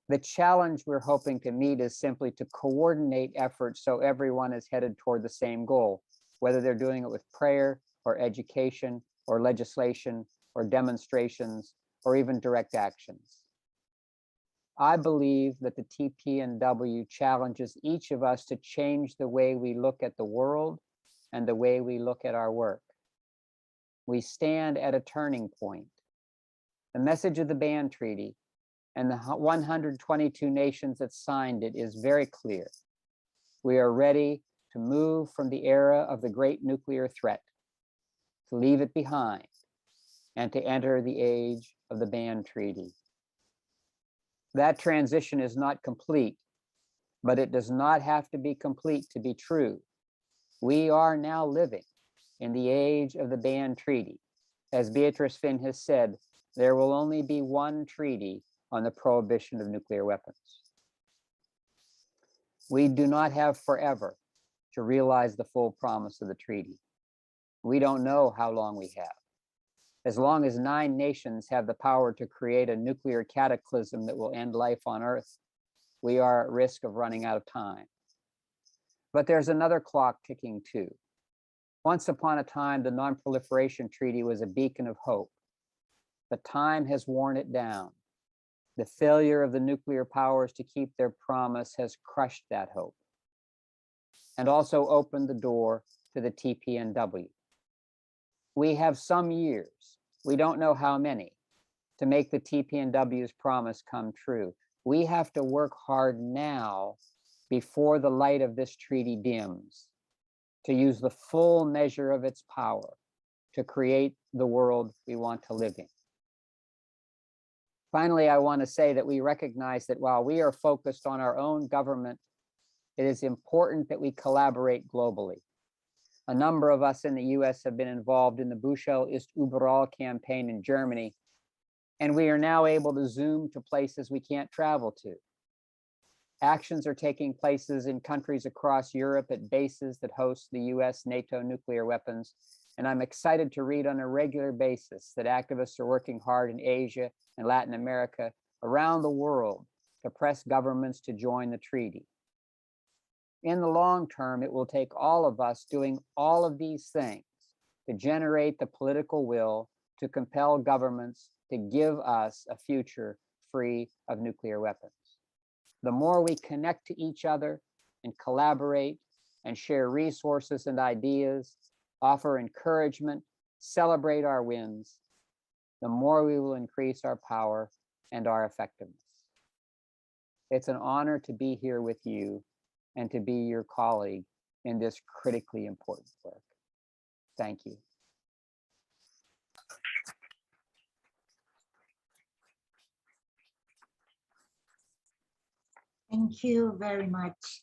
The challenge we're hoping to meet is simply to coordinate efforts so everyone is headed toward the same goal, whether they're doing it with prayer or education or legislation or demonstrations or even direct actions. I believe that the TPNW challenges each of us to change the way we look at the world and the way we look at our work. We stand at a turning point. The message of the ban treaty and the 122 nations that signed it is very clear. We are ready to move from the era of the great nuclear threat, to leave it behind, and to enter the age of the ban treaty. That transition is not complete, but it does not have to be complete to be true. We are now living in the age of the ban treaty. As Beatrice Finn has said, there will only be one treaty on the prohibition of nuclear weapons. We do not have forever to realize the full promise of the treaty. We don't know how long we have. As long as 9 nations have the power to create a nuclear cataclysm that will end life on Earth, we are at risk of running out of time. But there's another clock ticking too. Once upon a time, the Non-Proliferation Treaty was a beacon of hope. But time has worn it down. The failure of the nuclear powers to keep their promise has crushed that hope, and also opened the door to the TPNW. We have some years, we don't know how many, to make the TPNW's promise come true. We have to work hard now before the light of this treaty dims, to use the full measure of its power to create the world we want to live in. Finally, I want to say that we recognize that while we are focused on our own government, it is important that we collaborate globally. A number of us in the US have been involved in the Bushel ist überall campaign in Germany, and we are now able to Zoom to places we can't travel to. Actions are taking places in countries across Europe at bases that host the US NATO nuclear weapons, and I'm excited to read on a regular basis that activists are working hard in Asia and Latin America, around the world, to press governments to join the treaty. In the long term, it will take all of us doing all of these things to generate the political will to compel governments to give us a future free of nuclear weapons. The more we connect to each other and collaborate and share resources and ideas, offer encouragement, celebrate our wins, the more we will increase our power and our effectiveness. It's an honor to be here with you and to be your colleague in this critically important work. Thank you. Thank you very much,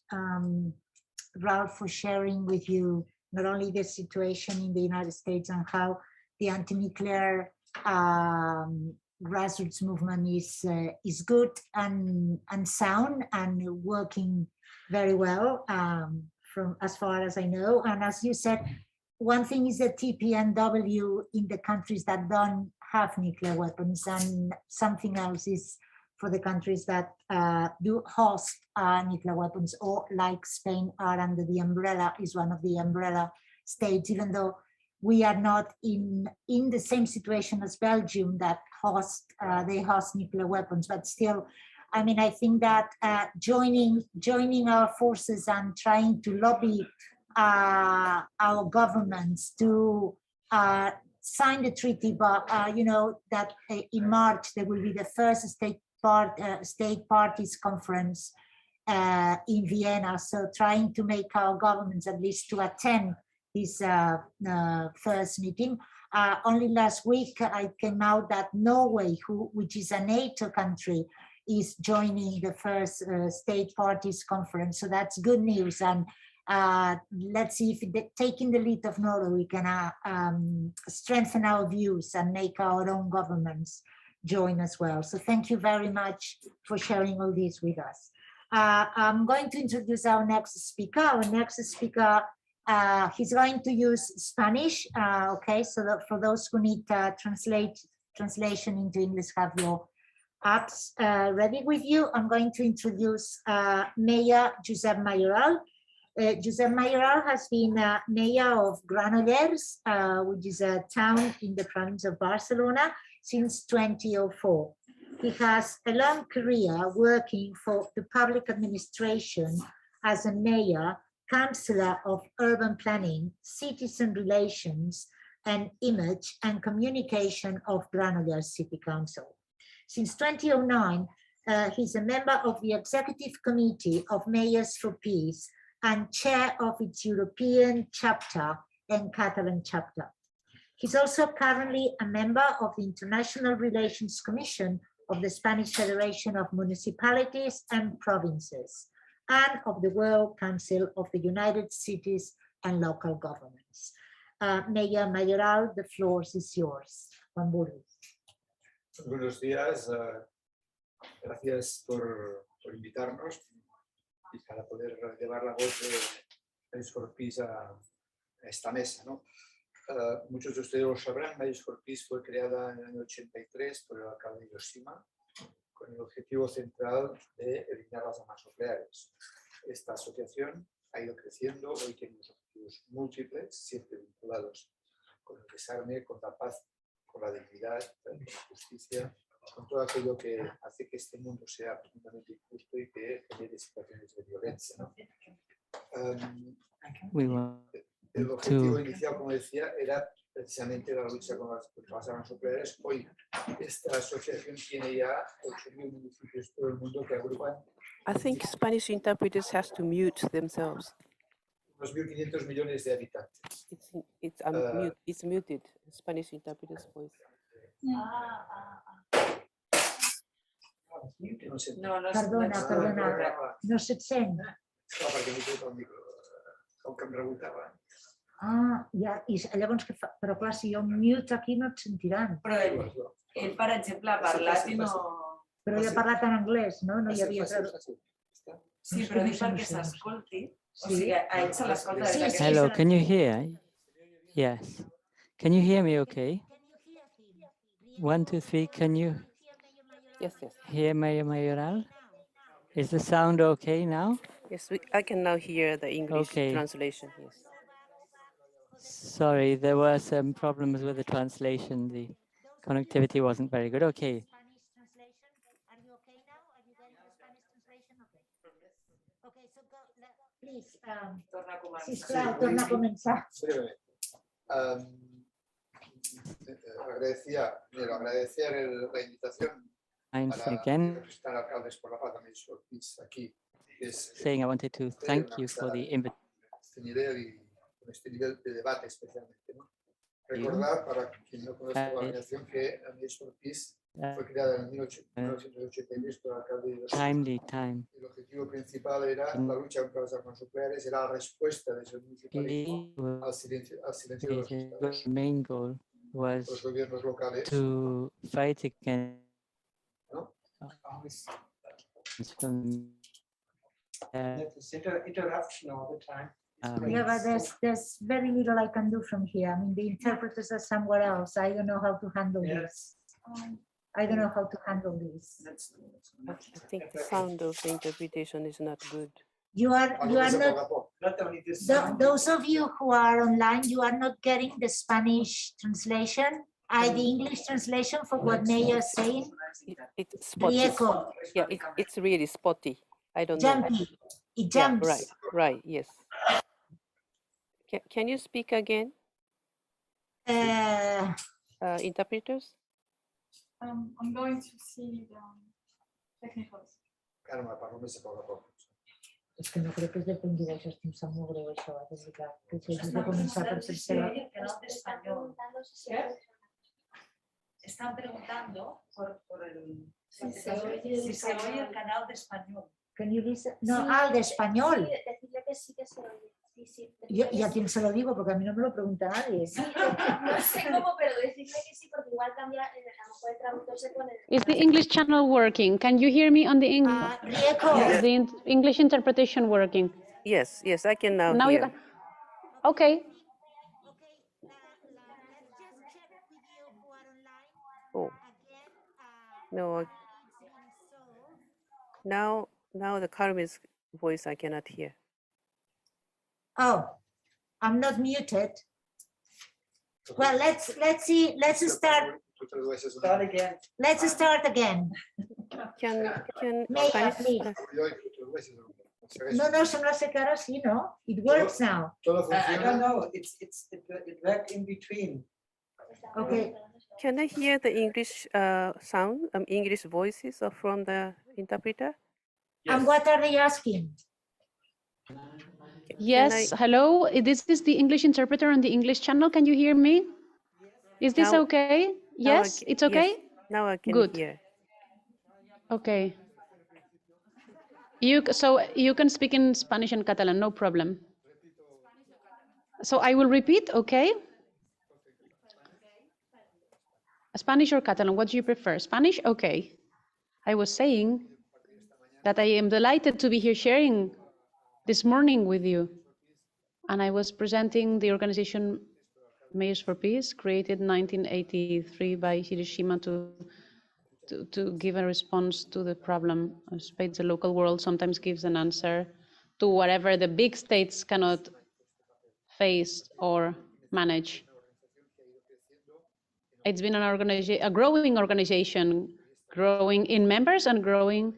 Ralph, for sharing with you not only the situation in the United States and how the anti-nuclear grassroots movement is good and sound and working very well from as far as I know. And as you said, one thing is the TPNW in the countries that don't have nuclear weapons, and something else is for the countries that do host nuclear weapons, or like Spain are under the umbrella, is one of the umbrella states, even though we are not in the same situation as Belgium that they host nuclear weapons, but still, I mean, I think that joining our forces and trying to lobby our governments to sign the treaty, but you know that in March there will be the first state parties conference in Vienna. So trying to make our governments at least to attend this first meeting. Only last week I came out that Norway, which is a NATO country, is joining the first state parties conference. So that's good news. And let's see if taking the lead of Norway, we can strengthen our views and make our own governments join as well. So thank you very much for sharing all this with us. I'm going to introduce our next speaker. Our next speaker, he's going to use Spanish. Okay, so that for those who need translation into English, have your apps ready with you. I'm going to introduce Mayor Josep Mayoral. Josep Mayoral has been mayor of Granollers, which is a town in the province of Barcelona, since 2004. He has a long career working for the public administration as a mayor, councillor of urban planning, citizen relations, and image and communication of Granollers City Council. Since 2009, he's a member of the Executive Committee of Mayors for Peace and chair of its European chapter and Catalan chapter. He's also currently a member of the International Relations Commission of the Spanish Federation of Municipalities and Provinces and of the World Council of the United Cities and Local Governments. Mayor Mayoral, the floor is yours. Juan Burgos. Buenos días, gracias por invitarnos y para poder llevar la voz de Mayors for Peace a esta mesa, ¿no? Muchos de ustedes lo sabrán, Mayors for Peace fue creada en el año 83 por el alcalde de Hiroshima con el objetivo central de eliminar las armas nucleares. Esta asociación ha ido creciendo, hoy tiene unos objetivos múltiples, siempre vinculados con el desarme, con la paz, con la dignidad, con la justicia, con todo aquello que hace que este mundo sea profundamente injusto y que genere situaciones de violencia, ¿no? El objetivo inicial, como decía, era precisamente la lucha contra las armas nucleares. Hoy esta asociación tiene ya 8.000 municipios todo el mundo que agrupan I think Spanish interpreters has to mute themselves. unos 1.500 millones de habitantes. It's muted. Spanish interpreter's voice. No sé. Perdona, no se't sent. Clar, perquè m'he tret el micro, com que em rebotava. Ja, i llavors què fa? Però clar, si jo mute aquí no et sentiran. Però ell, per exemple, ha parlat i no... Però ell ha parlat en anglès, no? No hi havia... Sí, però dic perquè s'escolti. O sigui, a ell se l'escolta des d'aquest... Hello, can you hear? Yes. Can you hear me okay? 1, 2, 3, can you Yes. hear Mayoral? Is the sound okay now? Yes, I can now hear the English Okay. translation. Yes. Sorry, there were some problems with the translation. The connectivity wasn't very good. Okay. Spanish translation. Are you okay now? Are you getting the Spanish translation? Okay. Okay, so go, please, Torna a començar. sisplau, torna a començar. Agradecer la invitación I'm para again representar alcaldes por la paz también aquí. saying I wanted to thank you for the invitation. Este nivel y con este nivel de debate especialmente, ¿no? Recordar, para quien no conozca la organización, que Amics for Peace fue creada en 1983 por el alcalde de Timely time. El objetivo principal era la lucha contra las armas nucleares, era la respuesta desde el municipalismo al silencio de los estados. The main goal was Los gobiernos locales. to fight against ¿No? from Interruption all the time. Yeah, but there's very little I can do from here. I mean, the interpreters are somewhere else. I don't know how to handle this. I don't know how to handle this. I think the sound of the interpretation is not good. You are not, those of you who are online, you are not getting the Spanish translation, the English translation for what Maya is saying. It's spotty. Rieko, Yeah, it's really spotty. I don't know. jumpy, it Yeah, jumps. right, yes. Can you speak again, interpreters? I'm going to see the technicals. Carme, parlo més a poc a poc. És que no crec que es depengui d'això, estic sap molt greu això, de veritat. Que si has de començar per tercera. Están preguntando por el si se oye el canal de español. Can you listen? No, el de español. Decirle que sí que se oye. Sí, sí. ¿Y a quién se lo digo? Porque a mí no me lo pregunta nadie. Sí, no sé cómo, pero decirle que sí, porque igual cambia, a lo mejor el traductor se pone... Is the English channel working? Can you hear me on the English? Rieko. The English interpretation working? Yes, I can now Now hear. you can. Okay. Oh. No. Now the Carmen's voice I cannot hear. Oh, I'm not muted. Well, let's see. Let's start. Start again. Let's start again. Can Maya, please. No, sembla ser que ara sí, no? It works now. I don't know. It worked in between. Okay. Can I hear the English sound, English voices from the interpreter? And what are they asking? Yes, hello. This is the English interpreter on the English channel. Can you hear me? Is this Now- okay? Yes, it's okay? Yes, now I can Good. hear. Okay. So you can speak in Spanish and Catalan, no problem. So I will repeat, okay? Spanish or Catalan, what do you prefer? Spanish? Okay. I was saying that I am delighted to be here sharing this morning with you. And I was presenting the organization Mayors for Peace, created in 1983 by Hiroshima to give a response to the problem. I suppose the local world sometimes gives an answer to whatever the big states cannot face or manage. It's been a growing organization, growing in members and growing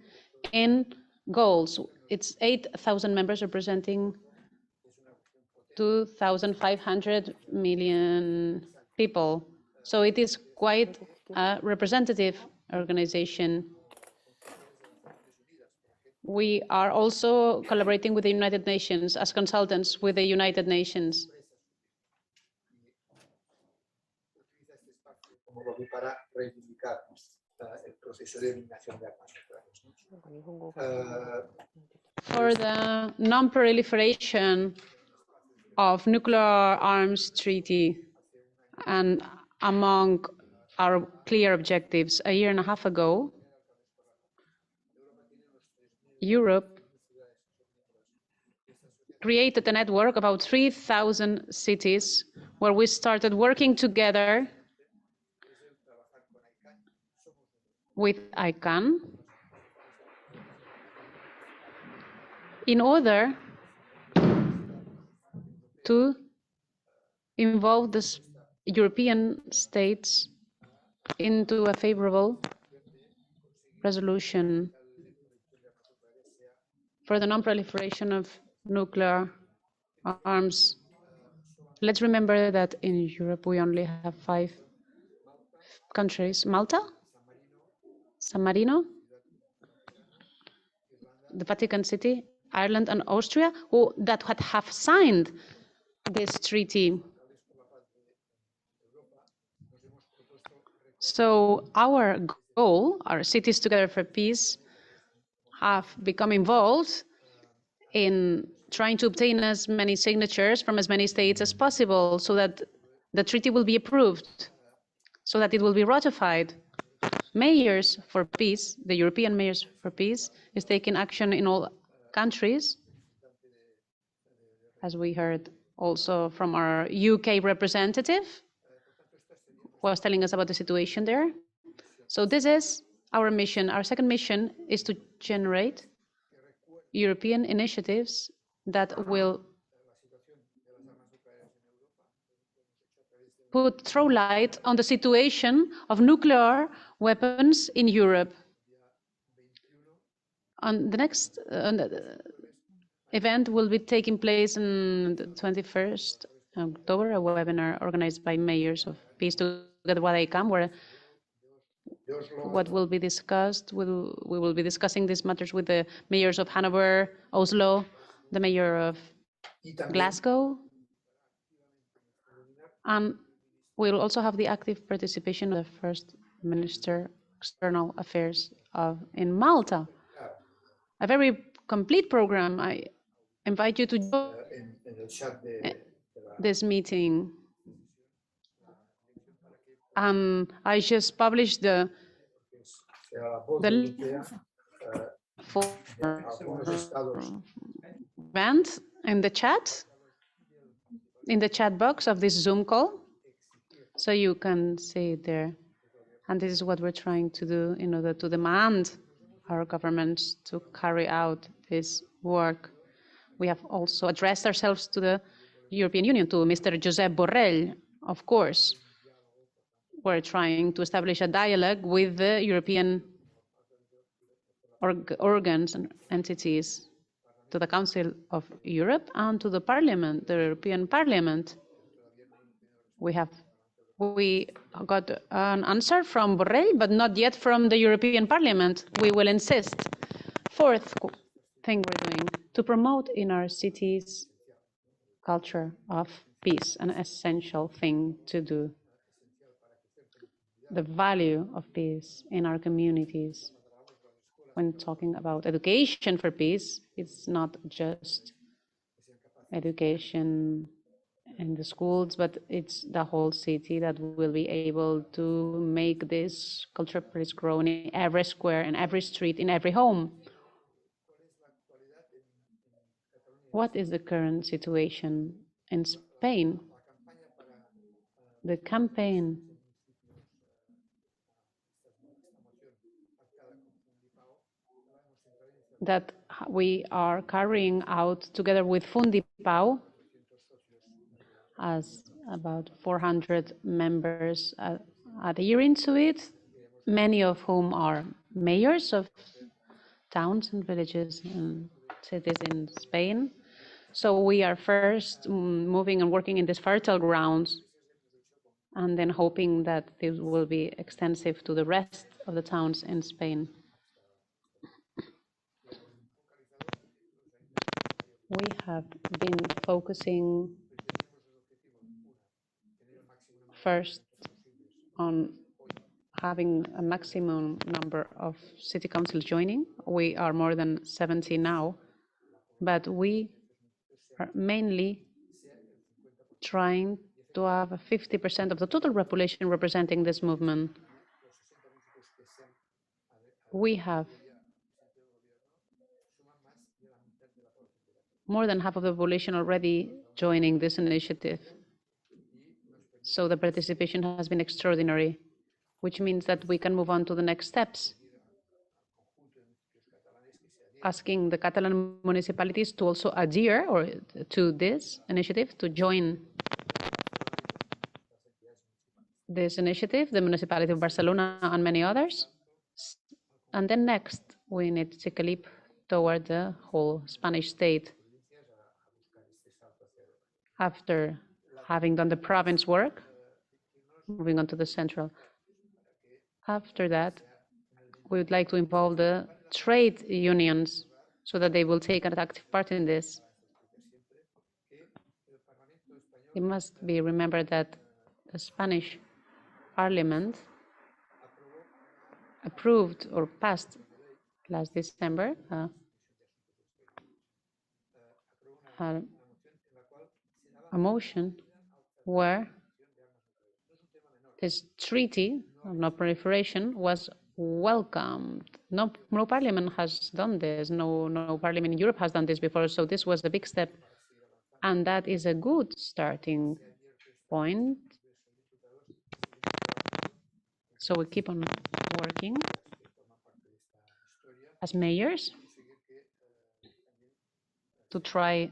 in goals. It's 8,000 members representing 2,500 million people. So it is quite a representative organization. We are also collaborating with the United Nations as consultants with the United Nations. como lobby para reivindicar el proceso de eliminación de armas nucleares. For the non-proliferation of nuclear arms treaty, and among our clear objectives, a year and a half ago, Europe created a network about 3,000 cities where we started working together with ICANN in order to involve the European states into a favorable resolution for the non-proliferation of nuclear arms. Let's remember that in Europe we only have 5 countries: Malta, San Marino, the Vatican City, Ireland, and Austria, that have signed this treaty. So our goal, our Cities Together for Peace, have become involved in trying to obtain as many signatures from as many states as possible so that the treaty will be approved, so that it will be ratified. Mayors for Peace, the European Mayors for Peace, is taking action in all countries, as we heard also from our UK representative, who was telling us about the situation there. So this is our mission. Our second mission is to generate European initiatives that will throw light on the situation of nuclear weapons in Europe. On the next event will be taking place on the 21st October, a webinar organized by Mayors of Peace Together with ICANN, where what will be discussed, we will be discussing these matters with the mayors of Hanover, Oslo, the mayor of Glasgow, and we'll also have the active participation of the First Minister External Affairs in Malta. A very complete program. I invite you to join this meeting. I just published the event in the chat box of this Zoom call, so you can see it there. And this is what we're trying to do in order to demand our governments to carry out this work. We have also addressed ourselves to the European Union, to Mr. Josep Borrell, of course. We're trying to establish a dialogue with the European organs and entities, to the Council of Europe and to the Parliament, the European Parliament. We got an answer from Borrell, but not yet from the European Parliament. We will insist. Fourth thing we're doing, to promote in our cities culture of peace, an essential thing to do. The value of peace in our communities. When talking about education for peace, it's not just education in the schools, but it's the whole city that will be able to make this culture of peace grow in every square, in every street, in every home. What is the current situation in Spain? The campaign that we are carrying out together with Fundipau, as about 400 members adhering to it, many of whom are mayors of towns and villages and cities in Spain. So we are first moving and working in these fertile grounds, and then hoping that this will be extensive to the rest of the towns in Spain. We have been focusing first on having a maximum number of city councils joining. We are more than 70 now, but we are mainly trying to have 50% of the total population representing this movement. We have more than half of the population already joining this initiative. So the participation has been extraordinary, which means that we can move on to the next steps, asking the Catalan municipalities to also adhere or to this initiative, to join this initiative, the municipality of Barcelona and many others. And then next, we need to take a leap toward the whole Spanish state. After having done the province work, moving on to the central. After that, we would like to involve the trade unions so that they will take an active part in this. It must be remembered that the Spanish Parliament approved or passed last December a motion where this treaty of no proliferation was welcomed. No parliament has done this. No parliament in Europe has done this before. So this was a big step, and that is a good starting point. So we keep on working as mayors to try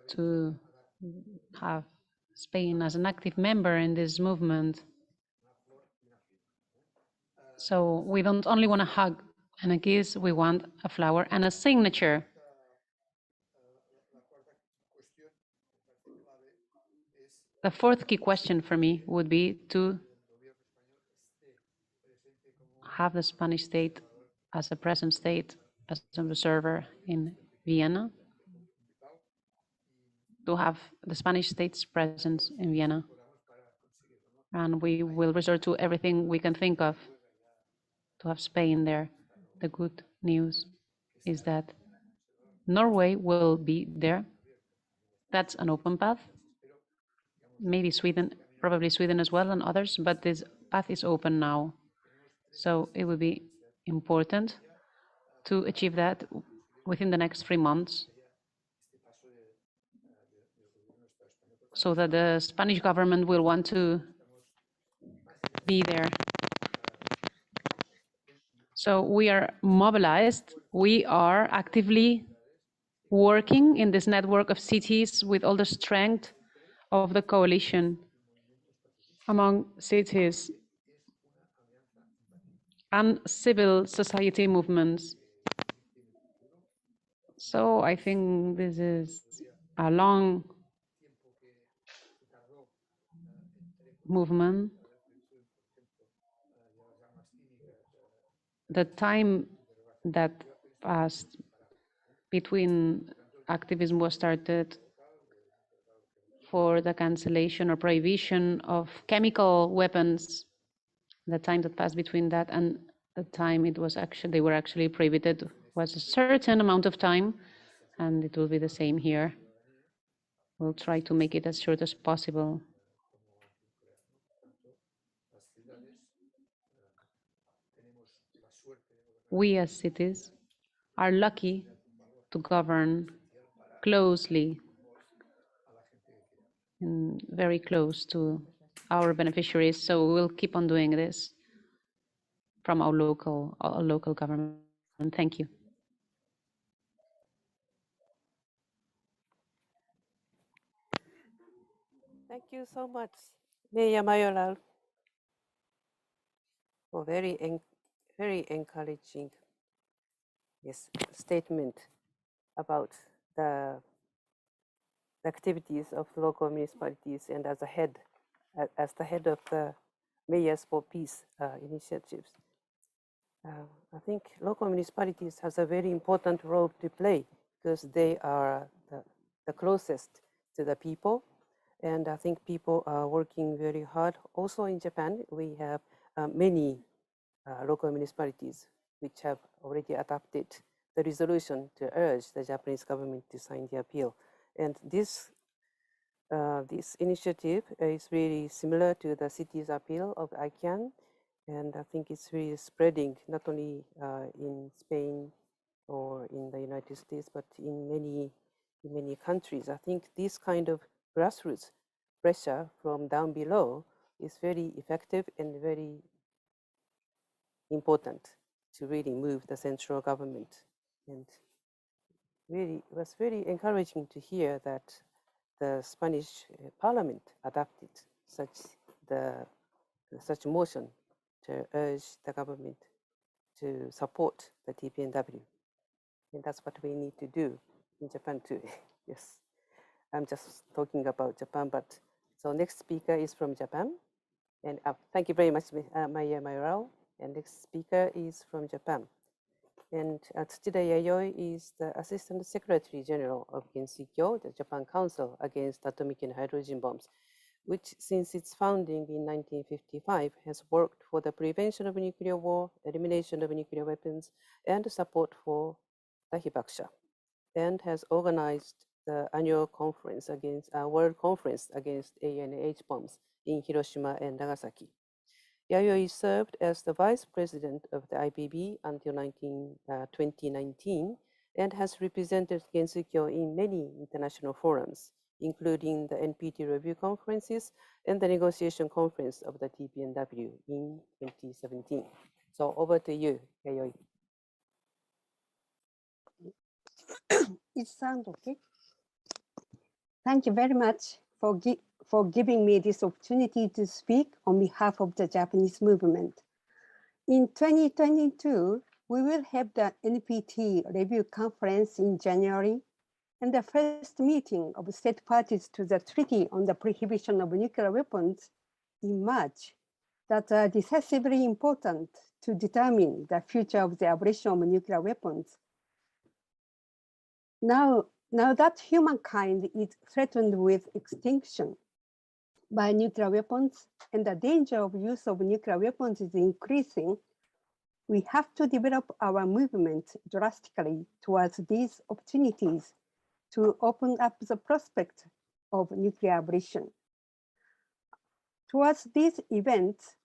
to have Spain as an active member in this movement. So we don't only want a hug and a kiss, we want a flower and a signature. The fourth key question for me would be to have the Spanish state as a present state, as an observer in Vienna, to have the Spanish state's presence in Vienna. And we will resort to everything we can think of to have Spain there. The good news is that Norway will be there. That's an open path. Maybe Sweden, probably Sweden as well, and others, but this path is open now. So it will be important to achieve that within the next 3 months, so that the Spanish government will want to be there. So we are mobilized. We are actively working in this network of cities with all the strength of the coalition among cities and civil society movements. So I think this is a long movement. The time that passed between activism was started for the cancellation or prohibition of chemical weapons, the time that passed between that and the time it was actually, they were actually prohibited, was a certain amount of time, and it will be the same here. We'll try to make it as short as possible. We as cities are lucky to govern closely and very close to our beneficiaries, so we'll keep on doing this from our local government. Thank you. Thank you so much, Mayor Mayoral, for very encouraging statement about the the activities of local municipalities and as the head of the Mayors for Peace initiatives. I think local municipalities has a very important role to play because they are the closest to the people. And I think people are working very hard. Also in Japan, we have many local municipalities which have already adopted the resolution to urge the Japanese government to sign the appeal. And this initiative is really similar to the city's appeal of ICANN. And I think it's really spreading not only in Spain or in the United States, but in many countries. I think this kind of grassroots pressure from down below is very effective and very important to really move the central government. And really, it was very encouraging to hear that the Spanish Parliament adopted such motion to urge the government to support the TPNW. And that's what we need to do in Japan too. Yes, I'm just talking about Japan, but so next speaker is from Japan. And thank you very much, Maya Mayorao. And next speaker is from Japan. And Tsuchida Yayoi is the Assistant Secretary General of Gensikyo, the Japan Council Against Atomic and Hydrogen Bombs, which since its founding in 1955 has worked for the prevention of nuclear war, elimination of nuclear weapons, and support for the hibakusha, and has organized the annual conference against World Conference against ANH bombs in Hiroshima and Nagasaki. Yayoi served as the Vice President of the IPB until 2019 and has represented Gensikyo in many international forums, including the NPT review conferences and the negotiation conference of the TPNW in 2017. So over to you, Yayoi. It sounds okay. Thank you very much for giving me this opportunity to speak on behalf of the Japanese movement. In 2022, we will have the NPT review conference in January and the first meeting of state parties to the Treaty on the Prohibition of Nuclear Weapons in March that are decisively important to determine the future of the abolition of nuclear weapons. Now that humankind is threatened with extinction by nuclear weapons and the danger of use of nuclear weapons is increasing, we have to develop our movement drastically towards these opportunities to open up the prospect of nuclear abolition. Towards these events,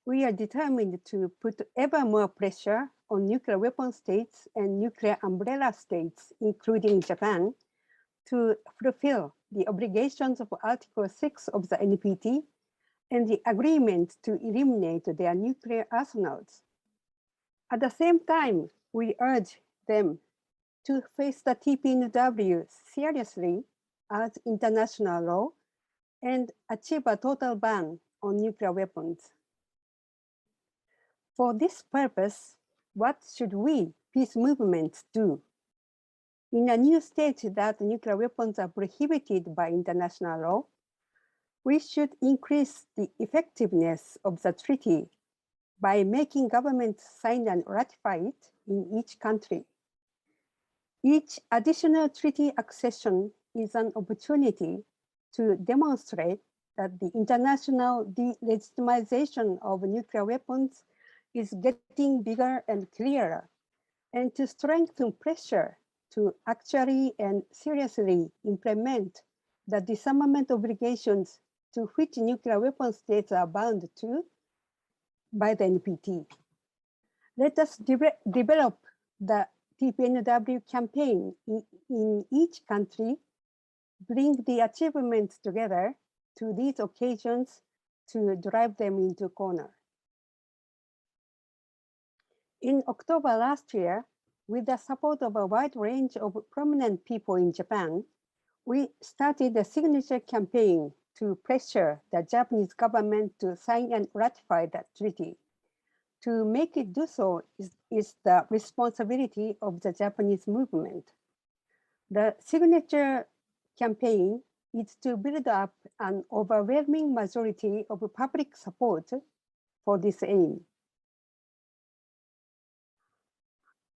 we are determined to put ever more pressure on nuclear weapon states and nuclear umbrella states, including Japan, to fulfill the obligations of Article 6 of the NPT and the agreement to eliminate their nuclear arsenals. At the same time, we urge them to face the TPNW seriously as international law and achieve a total ban on nuclear weapons. For this purpose, what should we, peace movements, do? In a new state that nuclear weapons are prohibited by international law, we should increase the effectiveness of the treaty by making governments sign and ratify it in each country. Each additional treaty accession is an opportunity to demonstrate that the international delegitimization of nuclear weapons is getting bigger and clearer, and to strengthen pressure to actually and seriously implement the disarmament obligations to which nuclear weapon states are bound to by the NPT. Let us develop the TPNW campaign in each country, bring the achievements together to these occasions to drive them into a corner. In October last year, with the support of a wide range of prominent people in Japan, we started a signature campaign to pressure the Japanese government to sign and ratify that treaty. To make it do so is the responsibility of the Japanese movement. The signature campaign is to build up an overwhelming majority of public support for this aim.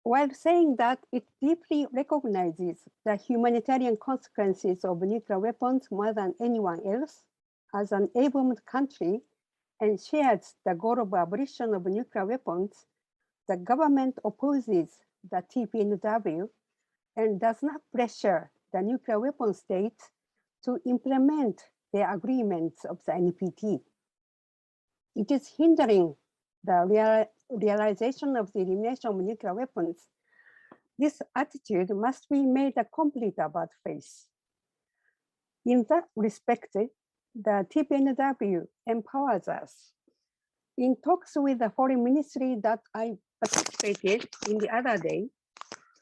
While saying that it deeply recognizes the humanitarian consequences of nuclear weapons more than anyone else, as an able-bodied country, and shares the goal of abolition of nuclear weapons, the government opposes the TPNW and does not pressure the nuclear weapon states to implement the agreements of the NPT. It is hindering the realization of the elimination of nuclear weapons. This attitude must be made a complete about face. In that respect, the TPNW empowers us. In talks with the foreign ministry that I participated in the other day,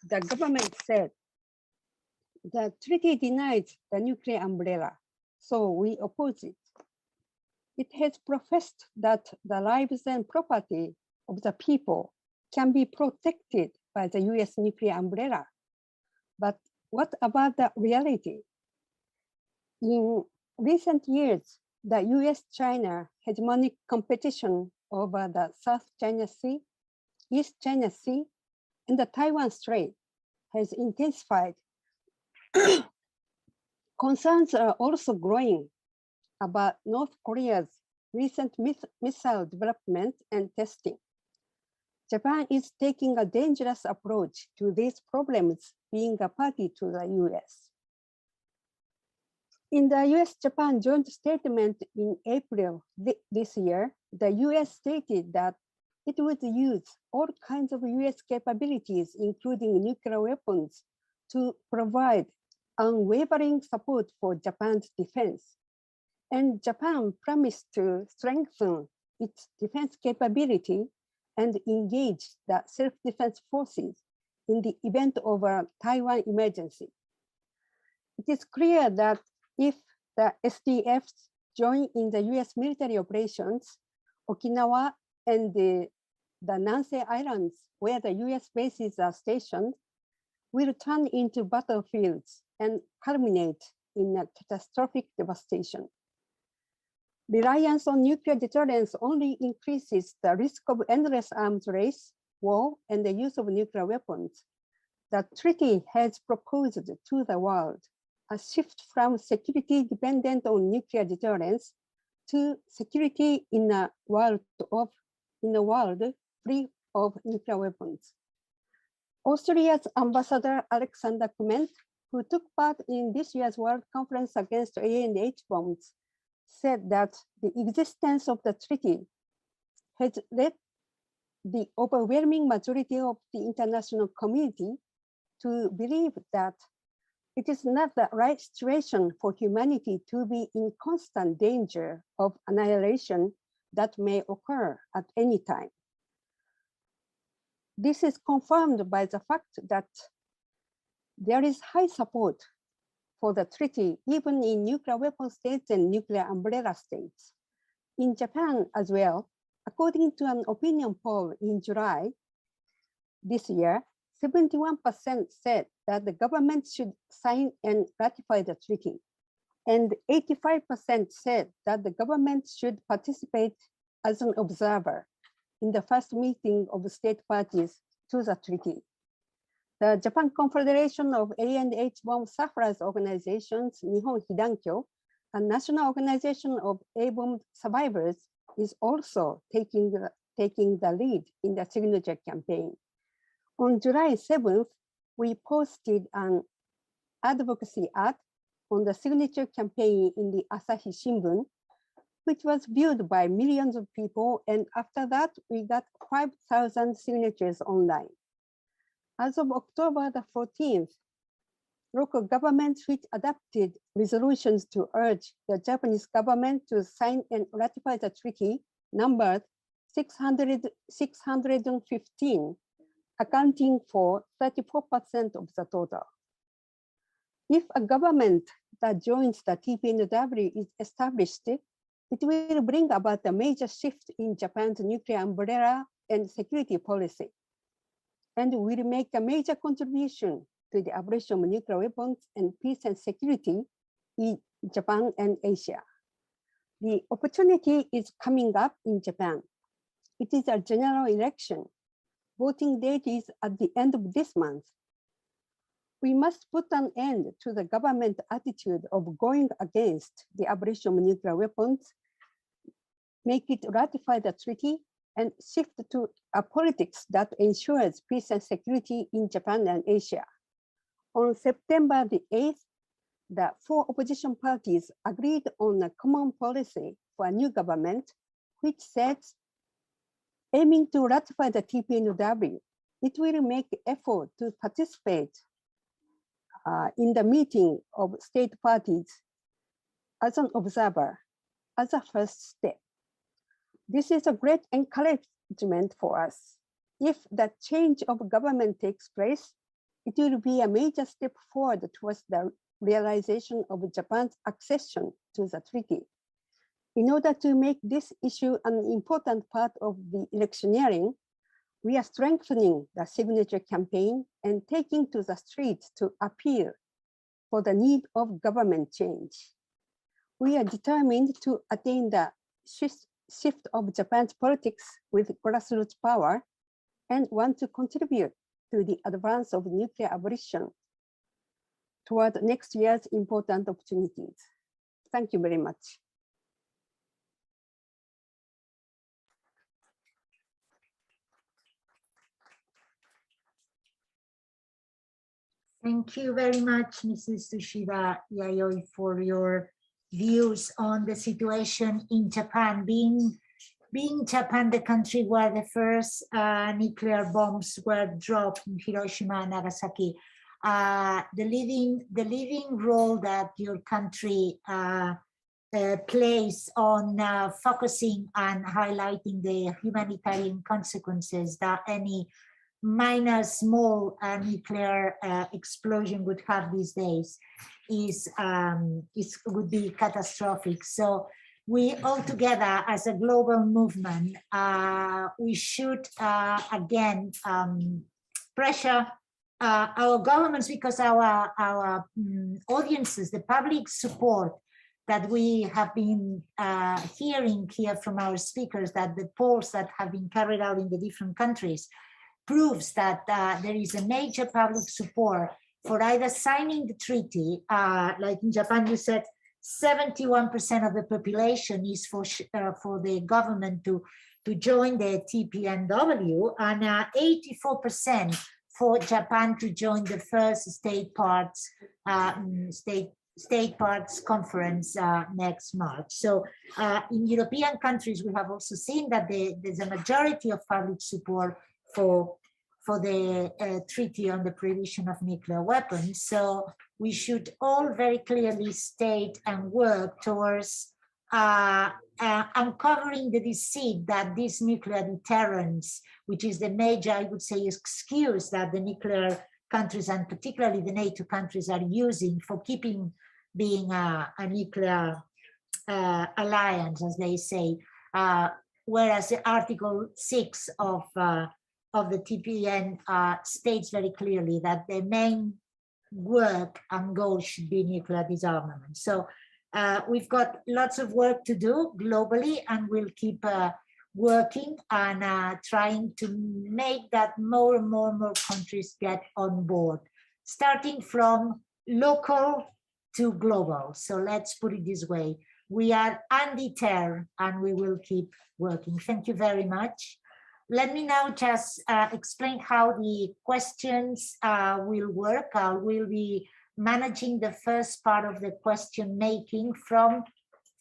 the government said the treaty denies the nuclear umbrella, so we oppose it. It has professed that the lives and property of the people can be protected by the US nuclear umbrella. But what about the reality? In recent years, the US-China hegemonic competition over the South China Sea, East China Sea, and the Taiwan Strait has intensified. Concerns are also growing about North Korea's recent missile development and testing. Japan is taking a dangerous approach to these problems, being a party to the US. In the US-Japan joint statement in April this year, the US stated that it would use all kinds of US capabilities, including nuclear weapons, to provide unwavering support for Japan's defense. And Japan promised to strengthen its defense capability and engage the self-defense forces in the event of a Taiwan emergency. It is clear that if the SDFs join in the US military operations, Okinawa and the Nansei Islands, where the US bases are stationed, will turn into battlefields and culminate in a catastrophic devastation. Reliance on nuclear deterrence only increases the risk of endless arms race, war, and the use of nuclear weapons. The treaty has proposed to the world a shift from security dependent on nuclear deterrence to security in a world free of nuclear weapons. Austria's Ambassador Alexander Clement, who took part in this year's World Conference against A&H bombs, said that the existence of the treaty has led the overwhelming majority of the international community to believe that it is not the right situation for humanity to be in constant danger of annihilation that may occur at any time. This is confirmed by the fact that there is high support for the treaty, even in nuclear weapon states and nuclear umbrella states. In Japan as well, according to an opinion poll in July this year, 71% said that the government should sign and ratify the treaty, and 85% said that the government should participate as an observer in the first meeting of the state parties to the treaty. The Japan Confederation of A&H bomb sufferers organizations, Nihon Hidankyo, a national organization of A-bomb survivors, is also taking the lead in the signature campaign. On July 7th, we posted an advocacy ad on the signature campaign in the Asahi Shimbun, which was viewed by millions of people, and after that, we got 5,000 signatures online. As of October the 14th, local governments which adopted resolutions to urge the Japanese government to sign and ratify the treaty numbered 615, accounting for 34% of the total. If a government that joins the TPNW is established, it will bring about a major shift in Japan's nuclear umbrella and security policy, and will make a major contribution to the abolition of nuclear weapons and peace and security in Japan, and Asia. The opportunity is coming up in Japan. It is a general election. Voting date is at the end of this month. We must put an end to the government attitude of going against the abolition of nuclear weapons, make it ratify the treaty, and shift to a politics that ensures peace and security in Japan and Asia. On September the 8th, the 4 opposition parties agreed on a common policy for a new government, which says, aiming to ratify the TPNW, it will make effort to participate in the meeting of state parties as an observer, as a first step. This is a great encouragement for us. If the change of government takes place, it will be a major step forward towards the realization of Japan's accession to the treaty. In order to make this issue an important part of the electioneering, we are strengthening the signature campaign and taking to the streets to appeal for the need of government change. We are determined to attain the shift of Japan's politics with grassroots power and want to contribute to the advance of nuclear abolition toward next year's important opportunities. Thank you very much. Thank you very much, Mrs. Tsushida Yayoi, for your views on the situation in Japan. Being Japan the country where the first nuclear bombs were dropped in Hiroshima and Nagasaki, the leading role that your country plays on focusing and highlighting the humanitarian consequences that any minor small nuclear explosion would have these days would be catastrophic. So we all together as a global movement, we should again pressure our governments, because our audiences, the public support that we have been hearing here from our speakers, that the polls that have been carried out in the different countries proves that there is a major public support for either signing the treaty, like in Japan, you said 71% of the population is for the government to join the TPNW, and 84% for Japan to join the first state parts conference next March. So in European countries, we have also seen that there's a majority of public support for the treaty on the prohibition of nuclear weapons. So we should all very clearly state and work towards uncovering the deceit that this nuclear deterrence, which is the major, I would say, excuse that the nuclear countries and particularly the NATO countries are using for keeping being a nuclear alliance, as they say, whereas the Article 6 of the TPN states very clearly that the main work and goal should be nuclear disarmament. So we've got lots of work to do globally, and we'll keep working and trying to make that more and more countries get on board, starting from local to global. So let's put it this way. We are undeterred and we will keep working. Thank you very much. Let me now just explain how the questions will work. I will be managing the first part of the question making from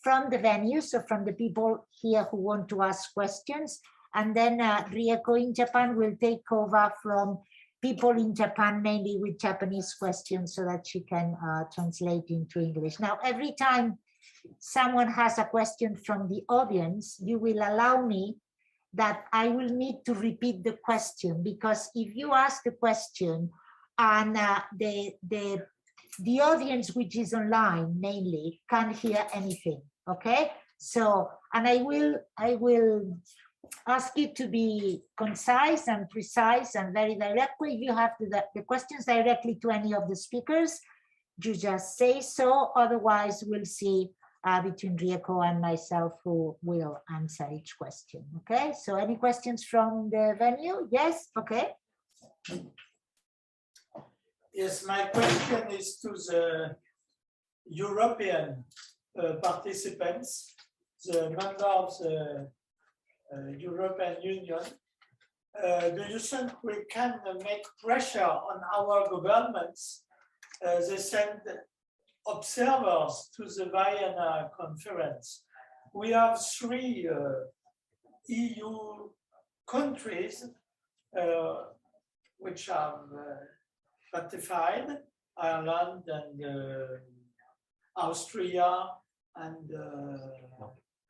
the venue, so from the people here who want to ask questions. And then Rieko in Japan will take over from people in Japan, mainly with Japanese questions, so that she can translate into English. Now, every time someone has a question from the audience, you will allow me that I will need to repeat the question, because if you ask the question and the audience, which is online mainly, can't hear anything, okay? So, and I will ask you to be concise and precise and very direct. If you have the questions directly to any of the speakers, you just say so. Otherwise, we'll see between Rieko and myself who will answer each question. Okay, so any questions from the venue? Yes, okay. Yes, my question is to the European participants, the member of the European Union. Do you think we can make pressure on our governments? They send observers to the Vienna conference. We have 3 EU countries which have ratified, Ireland and Austria and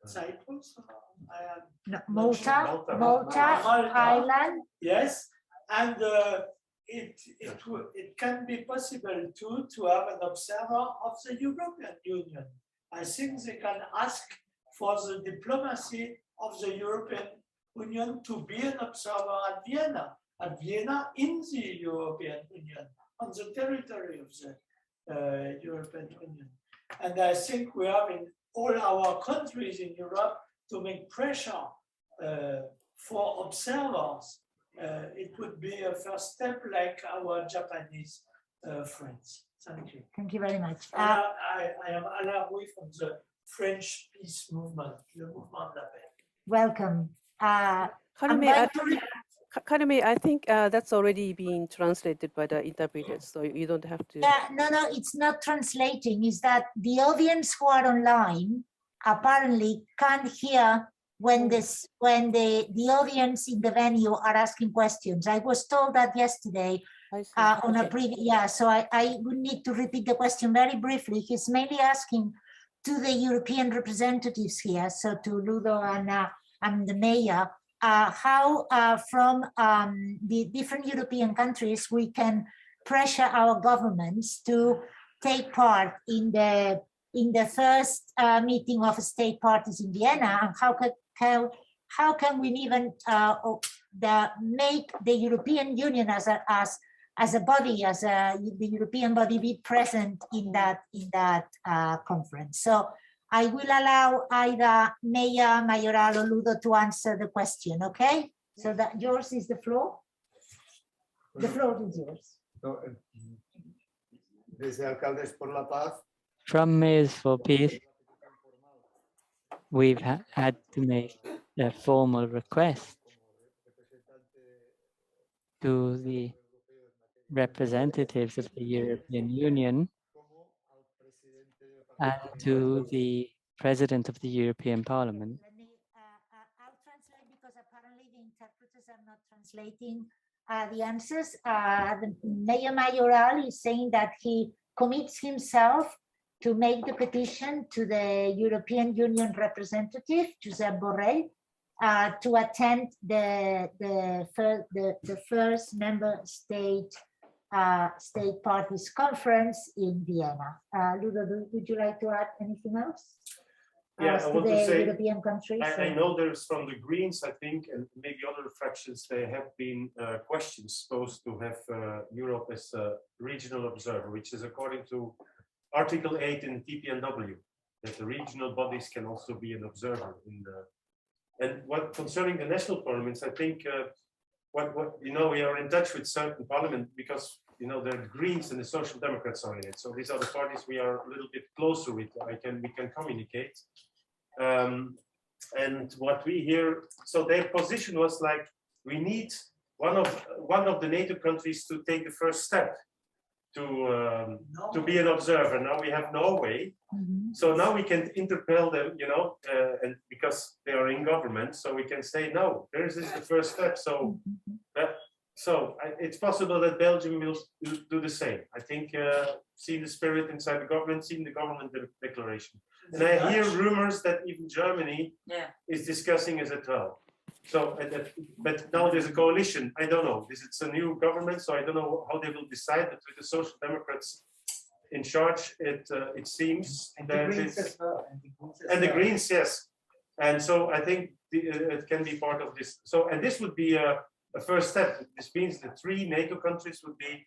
Cyprus. No, Malta, Ireland. Yes, and it can be possible too to have an observer of the European Union. I think they can ask for the diplomacy of the European Union to be an observer at Vienna in the European Union, on the territory of the European Union. And I think we have in all our countries in Europe to make pressure for observers. It would be a first step like our Japanese friends. Thank you. Thank you very much. I am Alain Rouy from the French peace movement, le mouvement de la paix. Welcome. Karime, I think that's already been translated by the interpreters, so you don't have to. Yeah, no, it's not translating. It's that the audience who are online apparently can't hear when the audience in the venue are asking questions. I was told that yesterday on a previous, so I would need to repeat the question very briefly. He's mainly asking to the European representatives here, so to Ludo and the mayor, how from the different European countries we can pressure our governments to take part in the first meeting of state parties in Vienna, and how can we even make the European Union as a body, the European body, be present in that conference. So I will allow either Meya, Mayoral, or Ludo to answer the question. Okay, so that yours is the floor. The floor is yours. Desde Alcaldes por la Paz. From Mayors for Peace, we've had to make a formal request to the representatives of the European Union and to the President of the European Parliament. I'll translate because apparently the interpreters are not translating the answers. The Mayor Mayoral is saying that he commits himself to make the petition to the European Union representative, Josep Borrell, to attend the first member state parties conference in Vienna. Ludo, would you like to add anything else? Yeah, I want to say, European countries. I know there's from the Greens, I think, and maybe other fractions, there have been questions posed to have Europe as a regional observer, which is according to Article 8 in TPNW, that the regional bodies can also be an observer in the. And what concerning the national parliaments, I think what you know, we are in touch with certain parliament because you know the Greens and the Social Democrats are in it. So these are the parties we are a little bit closer with. We can communicate. And what we hear, so their position was like we need one of the NATO countries to take the first step to be an observer. Now we have Norway, so now we can interpel them, you know, and because they are in government, so we can say no. This is the first step. So it's possible that Belgium will do the same. I think seeing the spirit inside the government, seeing the government declaration, and I hear rumors that even Germany is discussing it as well. So, but now there's a coalition. I don't know. It's a new government, so I don't know how they will decide. But with the Social Democrats in charge, it seems that it's and the Greens, yes. And so I think it can be part of this. So, and this would be a first step. This means the 3 NATO countries would be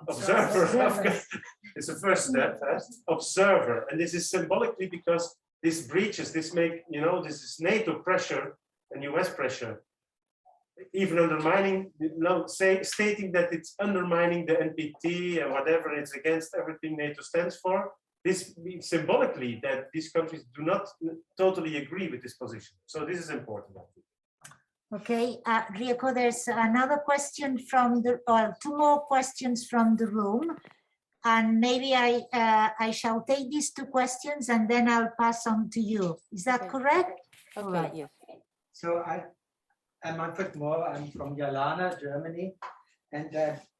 observer. It's the first step, observer. And this is symbolically because this breaches, this make, this is NATO pressure and US pressure, even undermining, stating that it's undermining the NPT and whatever, it's against everything NATO stands for. This means symbolically that these countries do not totally agree with this position. So this is important, I think. Okay, Rieko, there's another question from the, or two more questions from the room. And maybe I shall take these two questions and then I'll pass on to you. Is that correct? Okay, right. yes. So I'm Manfred Mohr, I'm from Jalana, Germany. And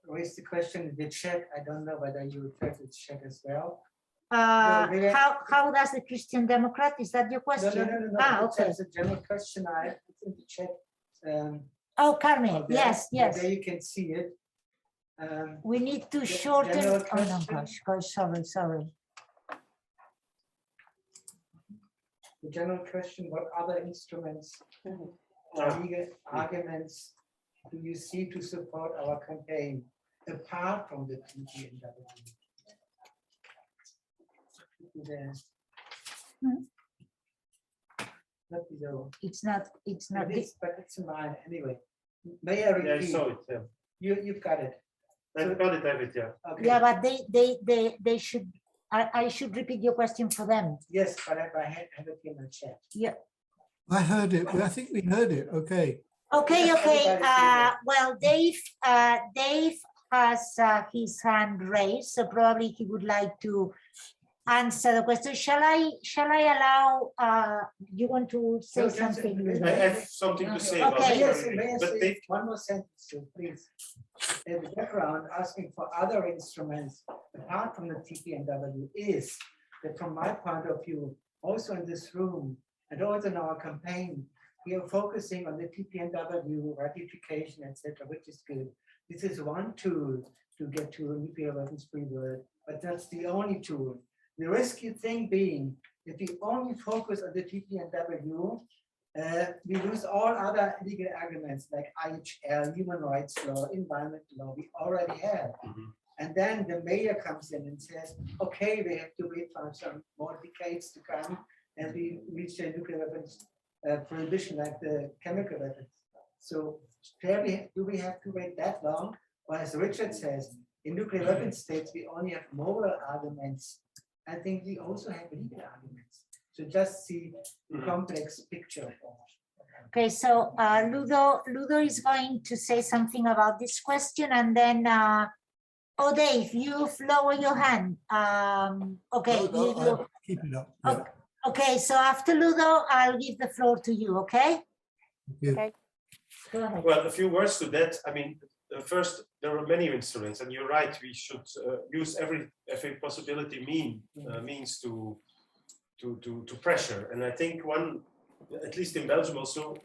raised the question in the chat. I don't know whether you refer to the chat as well. How does the Christian Democrat, is that your question? No. Ah, okay. It's a general question. It's in the chat. Oh, Carmen, yes. There you can see it. We need to shorten. Oh no, gosh, sorry. The general question: what other instruments, legal arguments, do you see to support our campaign apart from the TPNW? Not below. It's not. But it's mine anyway. May I repeat? Yeah, I saw it. Yeah. You've got it. I've got it, David. Yeah. Okay. Yeah, but they should. I should repeat your question for them. Yes, but I have it in the chat. Yeah. I heard it. I think we heard it. Okay. Okay. Yes, Okay. Well, Dave has his hand raised, so probably he would like to answer the question. Shall I allow? You want to say something? I have something to say about Okay. Yes, may I but say one more sentence, please? In the background, asking for other instruments apart from the TPNW is that, from my point of view, also in this room and also in our campaign, we are focusing on the TPNW ratification, etc., which is good. This is one tool to get to a nuclear weapons-free world, but that's the only tool. The risky thing being, if we only focus on the TPNW, we lose all other legal arguments like IHL, human rights law, environmental law we already have. And then the mayor comes in and says, okay, we have to wait for some more decades to come and we reach a nuclear weapons prohibition like the chemical weapons. So fairly, do we have to wait that long? Or as Richard says, in nuclear weapons states, we only have moral arguments. I think we also have legal arguments. So just see the complex picture. Okay, so Ludo is going to say something about this question, and then oh, Dave, you've lowered your hand. Okay, I'll keep it up. Yeah. Okay, so after Ludo, I'll give the floor to you. Okay. Okay. Go ahead. Well, a few words to that. I mean, first, there are many instruments, and you're right. We should use every possibility means to pressure. And I think one, at least in Belgium, also,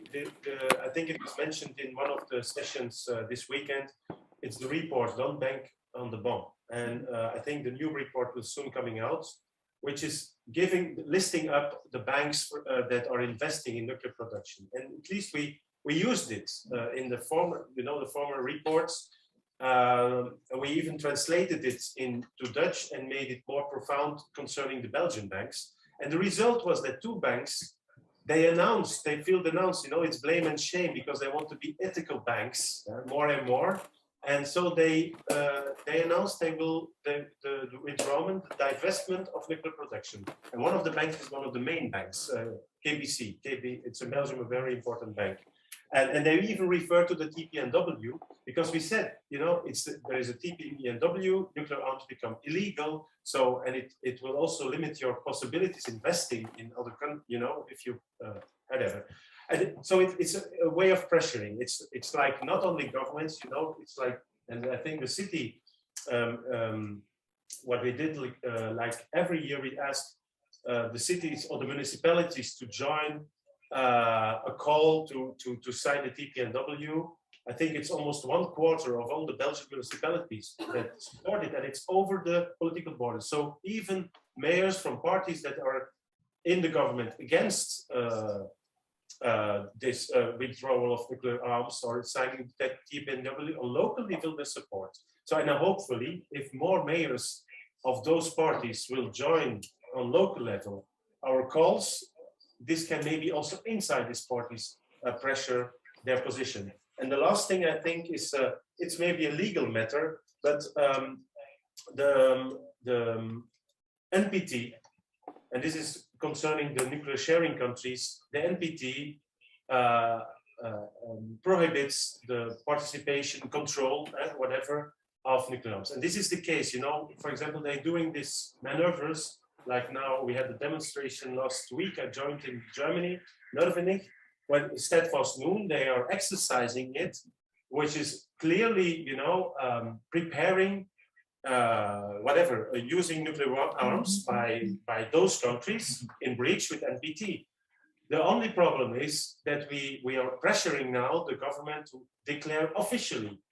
I think it was mentioned in one of the sessions this weekend. It's the report "Don't Bank on the Bomb," and I think the new report will soon coming out, which is listing up the banks that are investing in nuclear production. And at least we used it in the former, the former reports. We even translated it into Dutch and made it more profound concerning the Belgian banks. And the result was that two banks, they feel denounced, it's blame and shame because they want to be ethical banks more and more. And so they announced they will the withdrawal, the divestment of nuclear production. And one of the banks is one of the main banks, KBC. It's in Belgium, a very important bank. And they even refer to the TPNW because we said, there is a TPNW, nuclear arms become illegal. So, and it will also limit your possibilities investing in other countries, if you, whatever. And so it's a way of pressuring. It's like not only governments, it's like, and I think the city, what we did, like every year we asked the cities or the municipalities to join a call to sign the TPNW. I think it's almost 1/4 of all the Belgian municipalities that support it, and it's over the political borders. So even mayors from parties that are in the government against this withdrawal of nuclear arms or signing the TPNW on local level with support. So, and hopefully, if more mayors of those parties will join on local level, our calls, this can maybe also inside these parties pressure their position. And the last thing I think is it's maybe a legal matter, but the NPT, and this is concerning the nuclear sharing countries, the NPT prohibits the participation, control, whatever, of nuclear arms. And this is the case, you know, for example, they're doing these maneuvers, like now we had the demonstration last week, I joined in Germany, Nürnberg, when steadfast noon, they are exercising it, which is clearly, you know, preparing using nuclear arms by those countries in breach with NPT. The only problem is that we are pressuring now the government to declare officially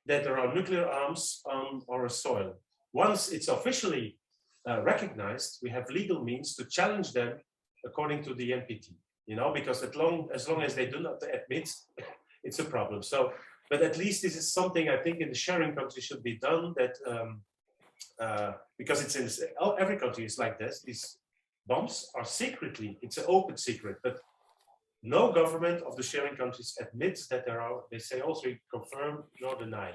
that there are nuclear arms on our soil. Once it's officially recognized, we have legal means to challenge them according to the NPT. You know, because as long as they do not admit, it's a problem. So, but at least this is something I think in the sharing country should be done. That because it's in every country is like this. These bombs are secretly, it's an open secret, but no government of the sharing countries admits that there are. They say also confirm nor deny,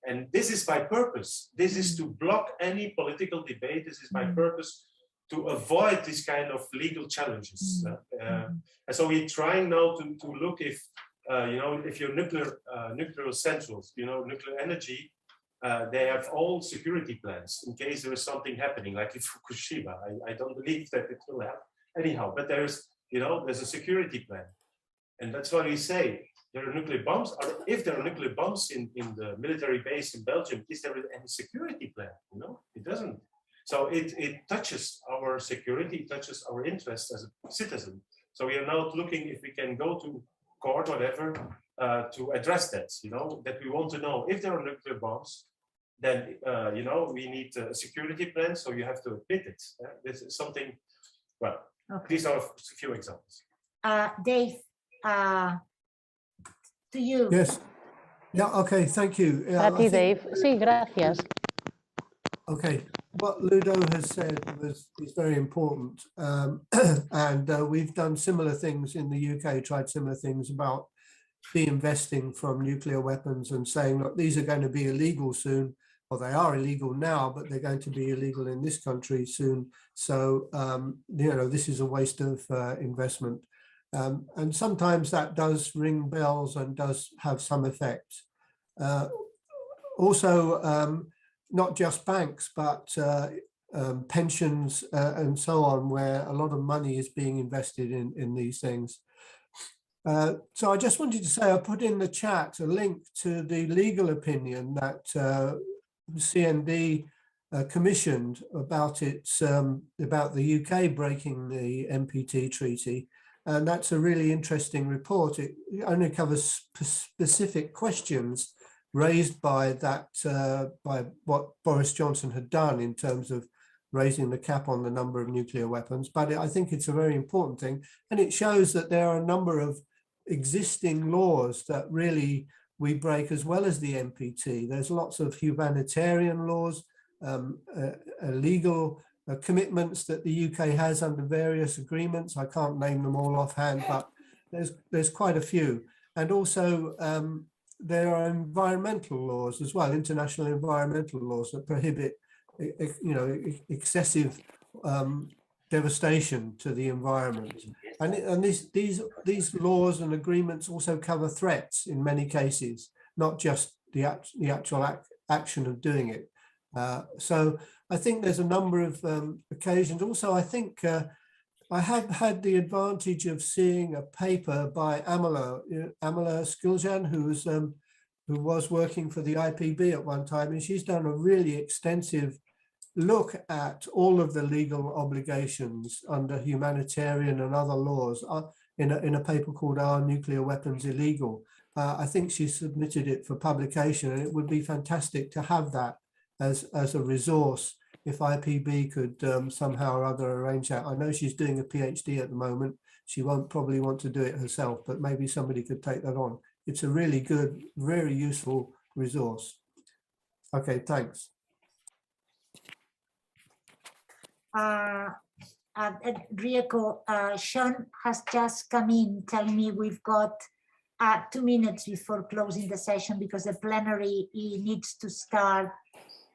and this is by purpose. This is to block any political debate. This is by purpose, to avoid this kind of legal challenges. And so we're trying now to look if, you know, if your nuclear centrals, you know, nuclear energy, they have all security plans in case there is something happening, like in Fukushima. I don't believe that it will happen anyhow, but there's, you know, there's a security plan. And that's why we say there are nuclear bombs, or if there are nuclear bombs in the military base in Belgium, is there any security plan? You know, it doesn't. So it touches our security, it touches our interests as a citizen. So we are now looking if we can go to court, whatever, to address that, you know, that we want to know if there are nuclear bombs, then, you know, we need a security plan, so you have to admit it. This is something, well, these are a few examples. Dave, to you. Yes. Yeah, okay, thank you. Para ti, Dave. Sí, gracias. Okay, what Ludo has said is very important, and we've done similar things in the UK, tried similar things about de-investing from nuclear weapons and saying, look, these are going to be illegal soon, or they are illegal now, but they're going to be illegal in this country soon. So, you know, this is a waste of investment. And sometimes that does ring bells and does have some effect. Also, not just banks, but pensions and so on, where a lot of money is being invested in these things. So I just wanted to say, I put in the chat a link to the legal opinion that CND commissioned about about the UK breaking the NPT treaty. And that's a really interesting report. It only covers specific questions raised by that, by what Boris Johnson had done in terms of raising the cap on the number of nuclear weapons. But I think it's a very important thing. And it shows that there are a number of existing laws that really we break as well as the NPT. There's lots of humanitarian laws, legal commitments that the UK has under various agreements. I can't name them all offhand, but there's quite a few. And also, there are environmental laws as well, international environmental laws that prohibit, you know, excessive devastation to the environment. And these laws and agreements also cover threats in many cases, not just the actual action of doing it. So I think there's a number of occasions. Also, I think I have had the advantage of seeing a paper by Amala Skiljan, who was working for the IPB at one time, and she's done a really extensive look at all of the legal obligations under humanitarian and other laws in a paper called Are Nuclear Weapons Illegal? I think she submitted it for publication, and it would be fantastic to have that as a resource if IPB could somehow or other arrange that. I know she's doing a PhD at the moment, She won't probably want to do it herself, but maybe somebody could take that on. It's a really good, very useful resource. Okay, thanks. Rieko, Sean has just come in telling me we've got 2 minutes before closing the session because the plenary needs to start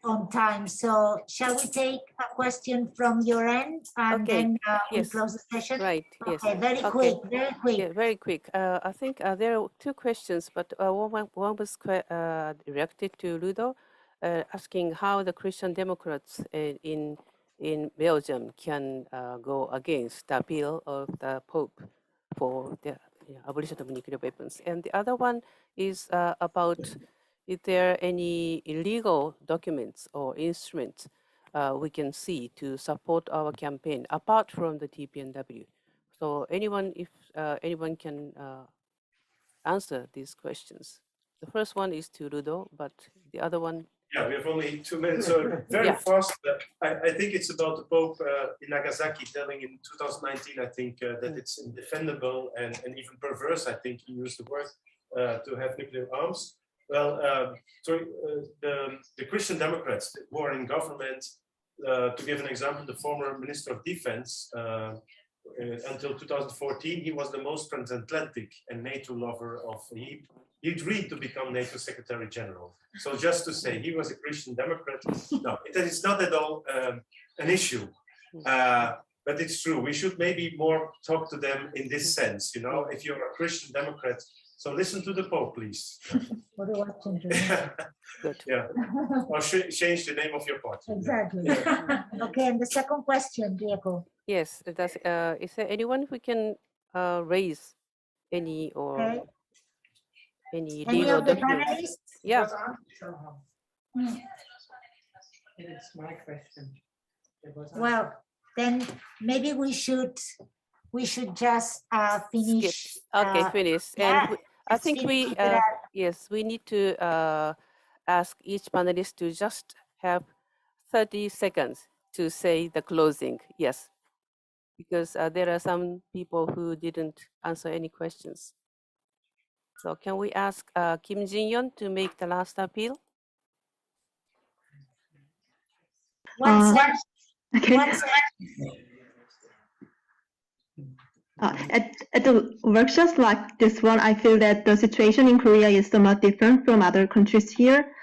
on time. So shall we take a question from your end and then we close the session? Right. Yes. Okay, very quick, very quick. Yeah, very quick. I think there are two questions, but one was directed to Ludo, asking how the Christian Democrats in Belgium can go against the bill of the Pope for the abolition of nuclear weapons. And the other one is about is there any illegal documents or instruments we can see to support our campaign apart from the TPNW? So anyone, if anyone can answer these questions. The first one is to Ludo, but the other one. Yeah, we have only 2 minutes, so very fast. I think it's about the Pope in Nagasaki telling in 2019, I think, that it's indefendable and even perverse, I think he used the word, to have nuclear arms. Well, the Christian Democrats who are in government, to give an example, the former Minister of Defense, until 2014, he was the most transatlantic and NATO lover of, he agreed to become NATO Secretary General. So just to say, he was a Christian Democrat. No, it is not at all an issue, but it's true. We should maybe more talk to them in this sense, you know, if you're a Christian Democrat, so listen to the Pope, please. Yeah, or change the name of your party. Exactly. Okay, and the second question, Diego. Yes, does, is there anyone who can raise any or any legal documents? Yeah. It's my question. Well, then maybe we should just finish. Okay, finish. Yeah, and I think we yes, we need to ask each panelist to just have 30 seconds to say the closing. Yes, because there are some people who didn't answer any questions. So can we ask Kim Jinyoung to make the last appeal? At the workshops like this one, I feel that the situation in Korea is somewhat different from other countries here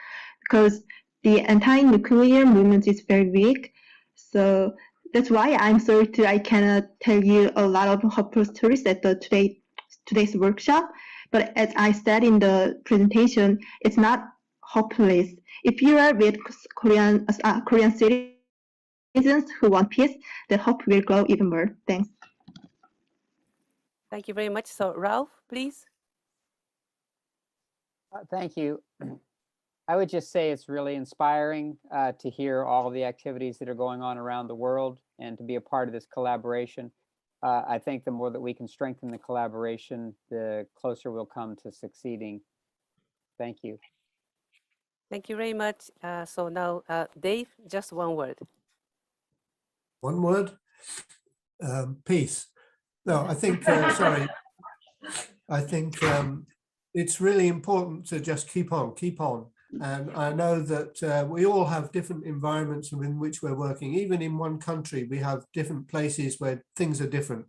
because the anti-nuclear movement is very weak. So that's why I'm sorry I cannot tell you a lot of hopeful stories at the today's workshop. But as I said in the presentation, it's not hopeless. If you are with Korean citizens who want peace, the hope will grow even more. Thanks. Thank you very much. So Ralph, please. Thank you. I would just say it's really inspiring to hear all the activities that are going on around the world and to be a part of this collaboration. I think the more that we can strengthen the collaboration, the closer we'll come to succeeding. Thank you. Thank you very much. So now, Dave, just one word. One word? Peace. No, I think, sorry, I think it's really important to just keep on. And I know that we all have different environments in which we're working. Even in one country, we have different places where things are different.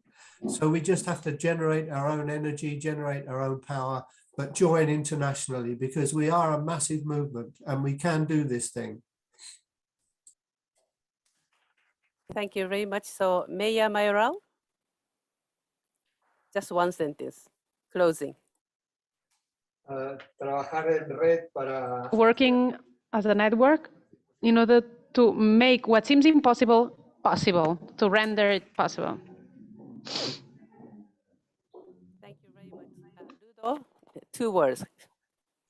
So we just have to generate our own energy, generate our own power, but join internationally because we are a massive movement and we can do this thing. Thank you very much. So Meya Mayoral, just one sentence, closing. Trabajar en red para... Working as a network in order to make what seems impossible possible, to render it possible. Thank you very much. Ludo, 2 words.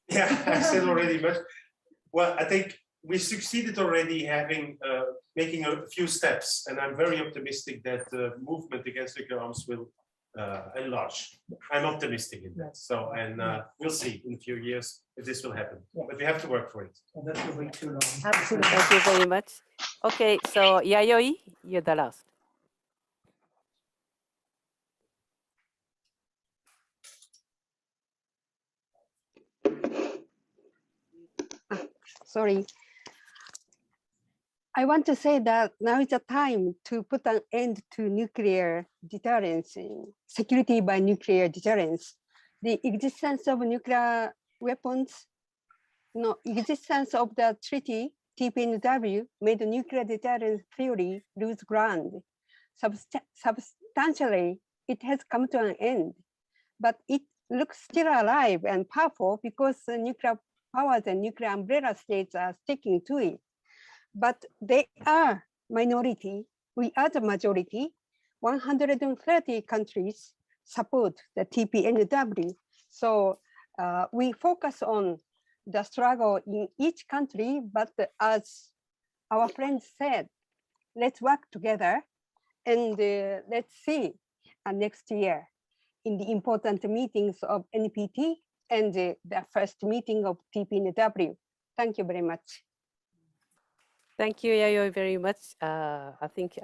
Yeah, I said already much. Well, I think we succeeded already having making a few steps, and I'm very optimistic that the movement against nuclear arms will enlarge. I'm optimistic in that. So, and we'll see in a few years if this will happen. But we have to work for it. Well, that will wait too long. Absolutely. Thank you very much. Okay, so Yayoi, you're the last. sorry. I want to say that now is the time to put an end to nuclear deterrence, security by nuclear deterrence. The existence of nuclear weapons, existence of the treaty, TPNW, made nuclear deterrence theory lose ground. Substantially, it has come to an end, but it looks still alive and powerful because the nuclear powers and nuclear umbrella states are sticking to it. But they are minority, we are the majority. 130 countries support the TPNW. So we focus on the struggle in each country, but as our friends said, let's work together and let's see next year in the important meetings of NPT and the first meeting of TPNW. Thank you very much. Thank you, Yayoi, very much. I think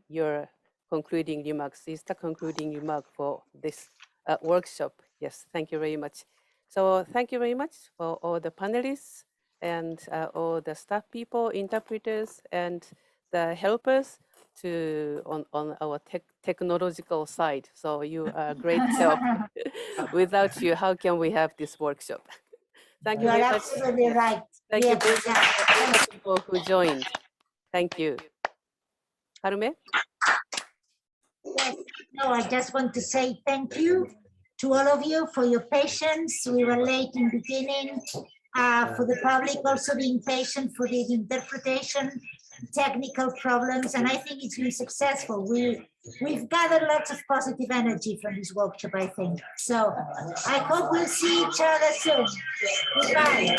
your concluding remarks is the concluding remark for this workshop. Yes, thank you very much. So thank you very much for all the panelists and all the staff people, interpreters, and the helpers on our technological side. So you are great help. Without you, how can we have this workshop? Thank you very much. You are absolutely right. Thank you very much for all the people who joined. Thank you. Harume? Yes, no, I just want to say thank you to all of you for your patience. We were late in beginning. For the public also being patient for the interpretation, technical problems, and I think it's been successful. We've gathered lots of positive energy from this workshop, I think. So I hope we'll see each other soon. Goodbye.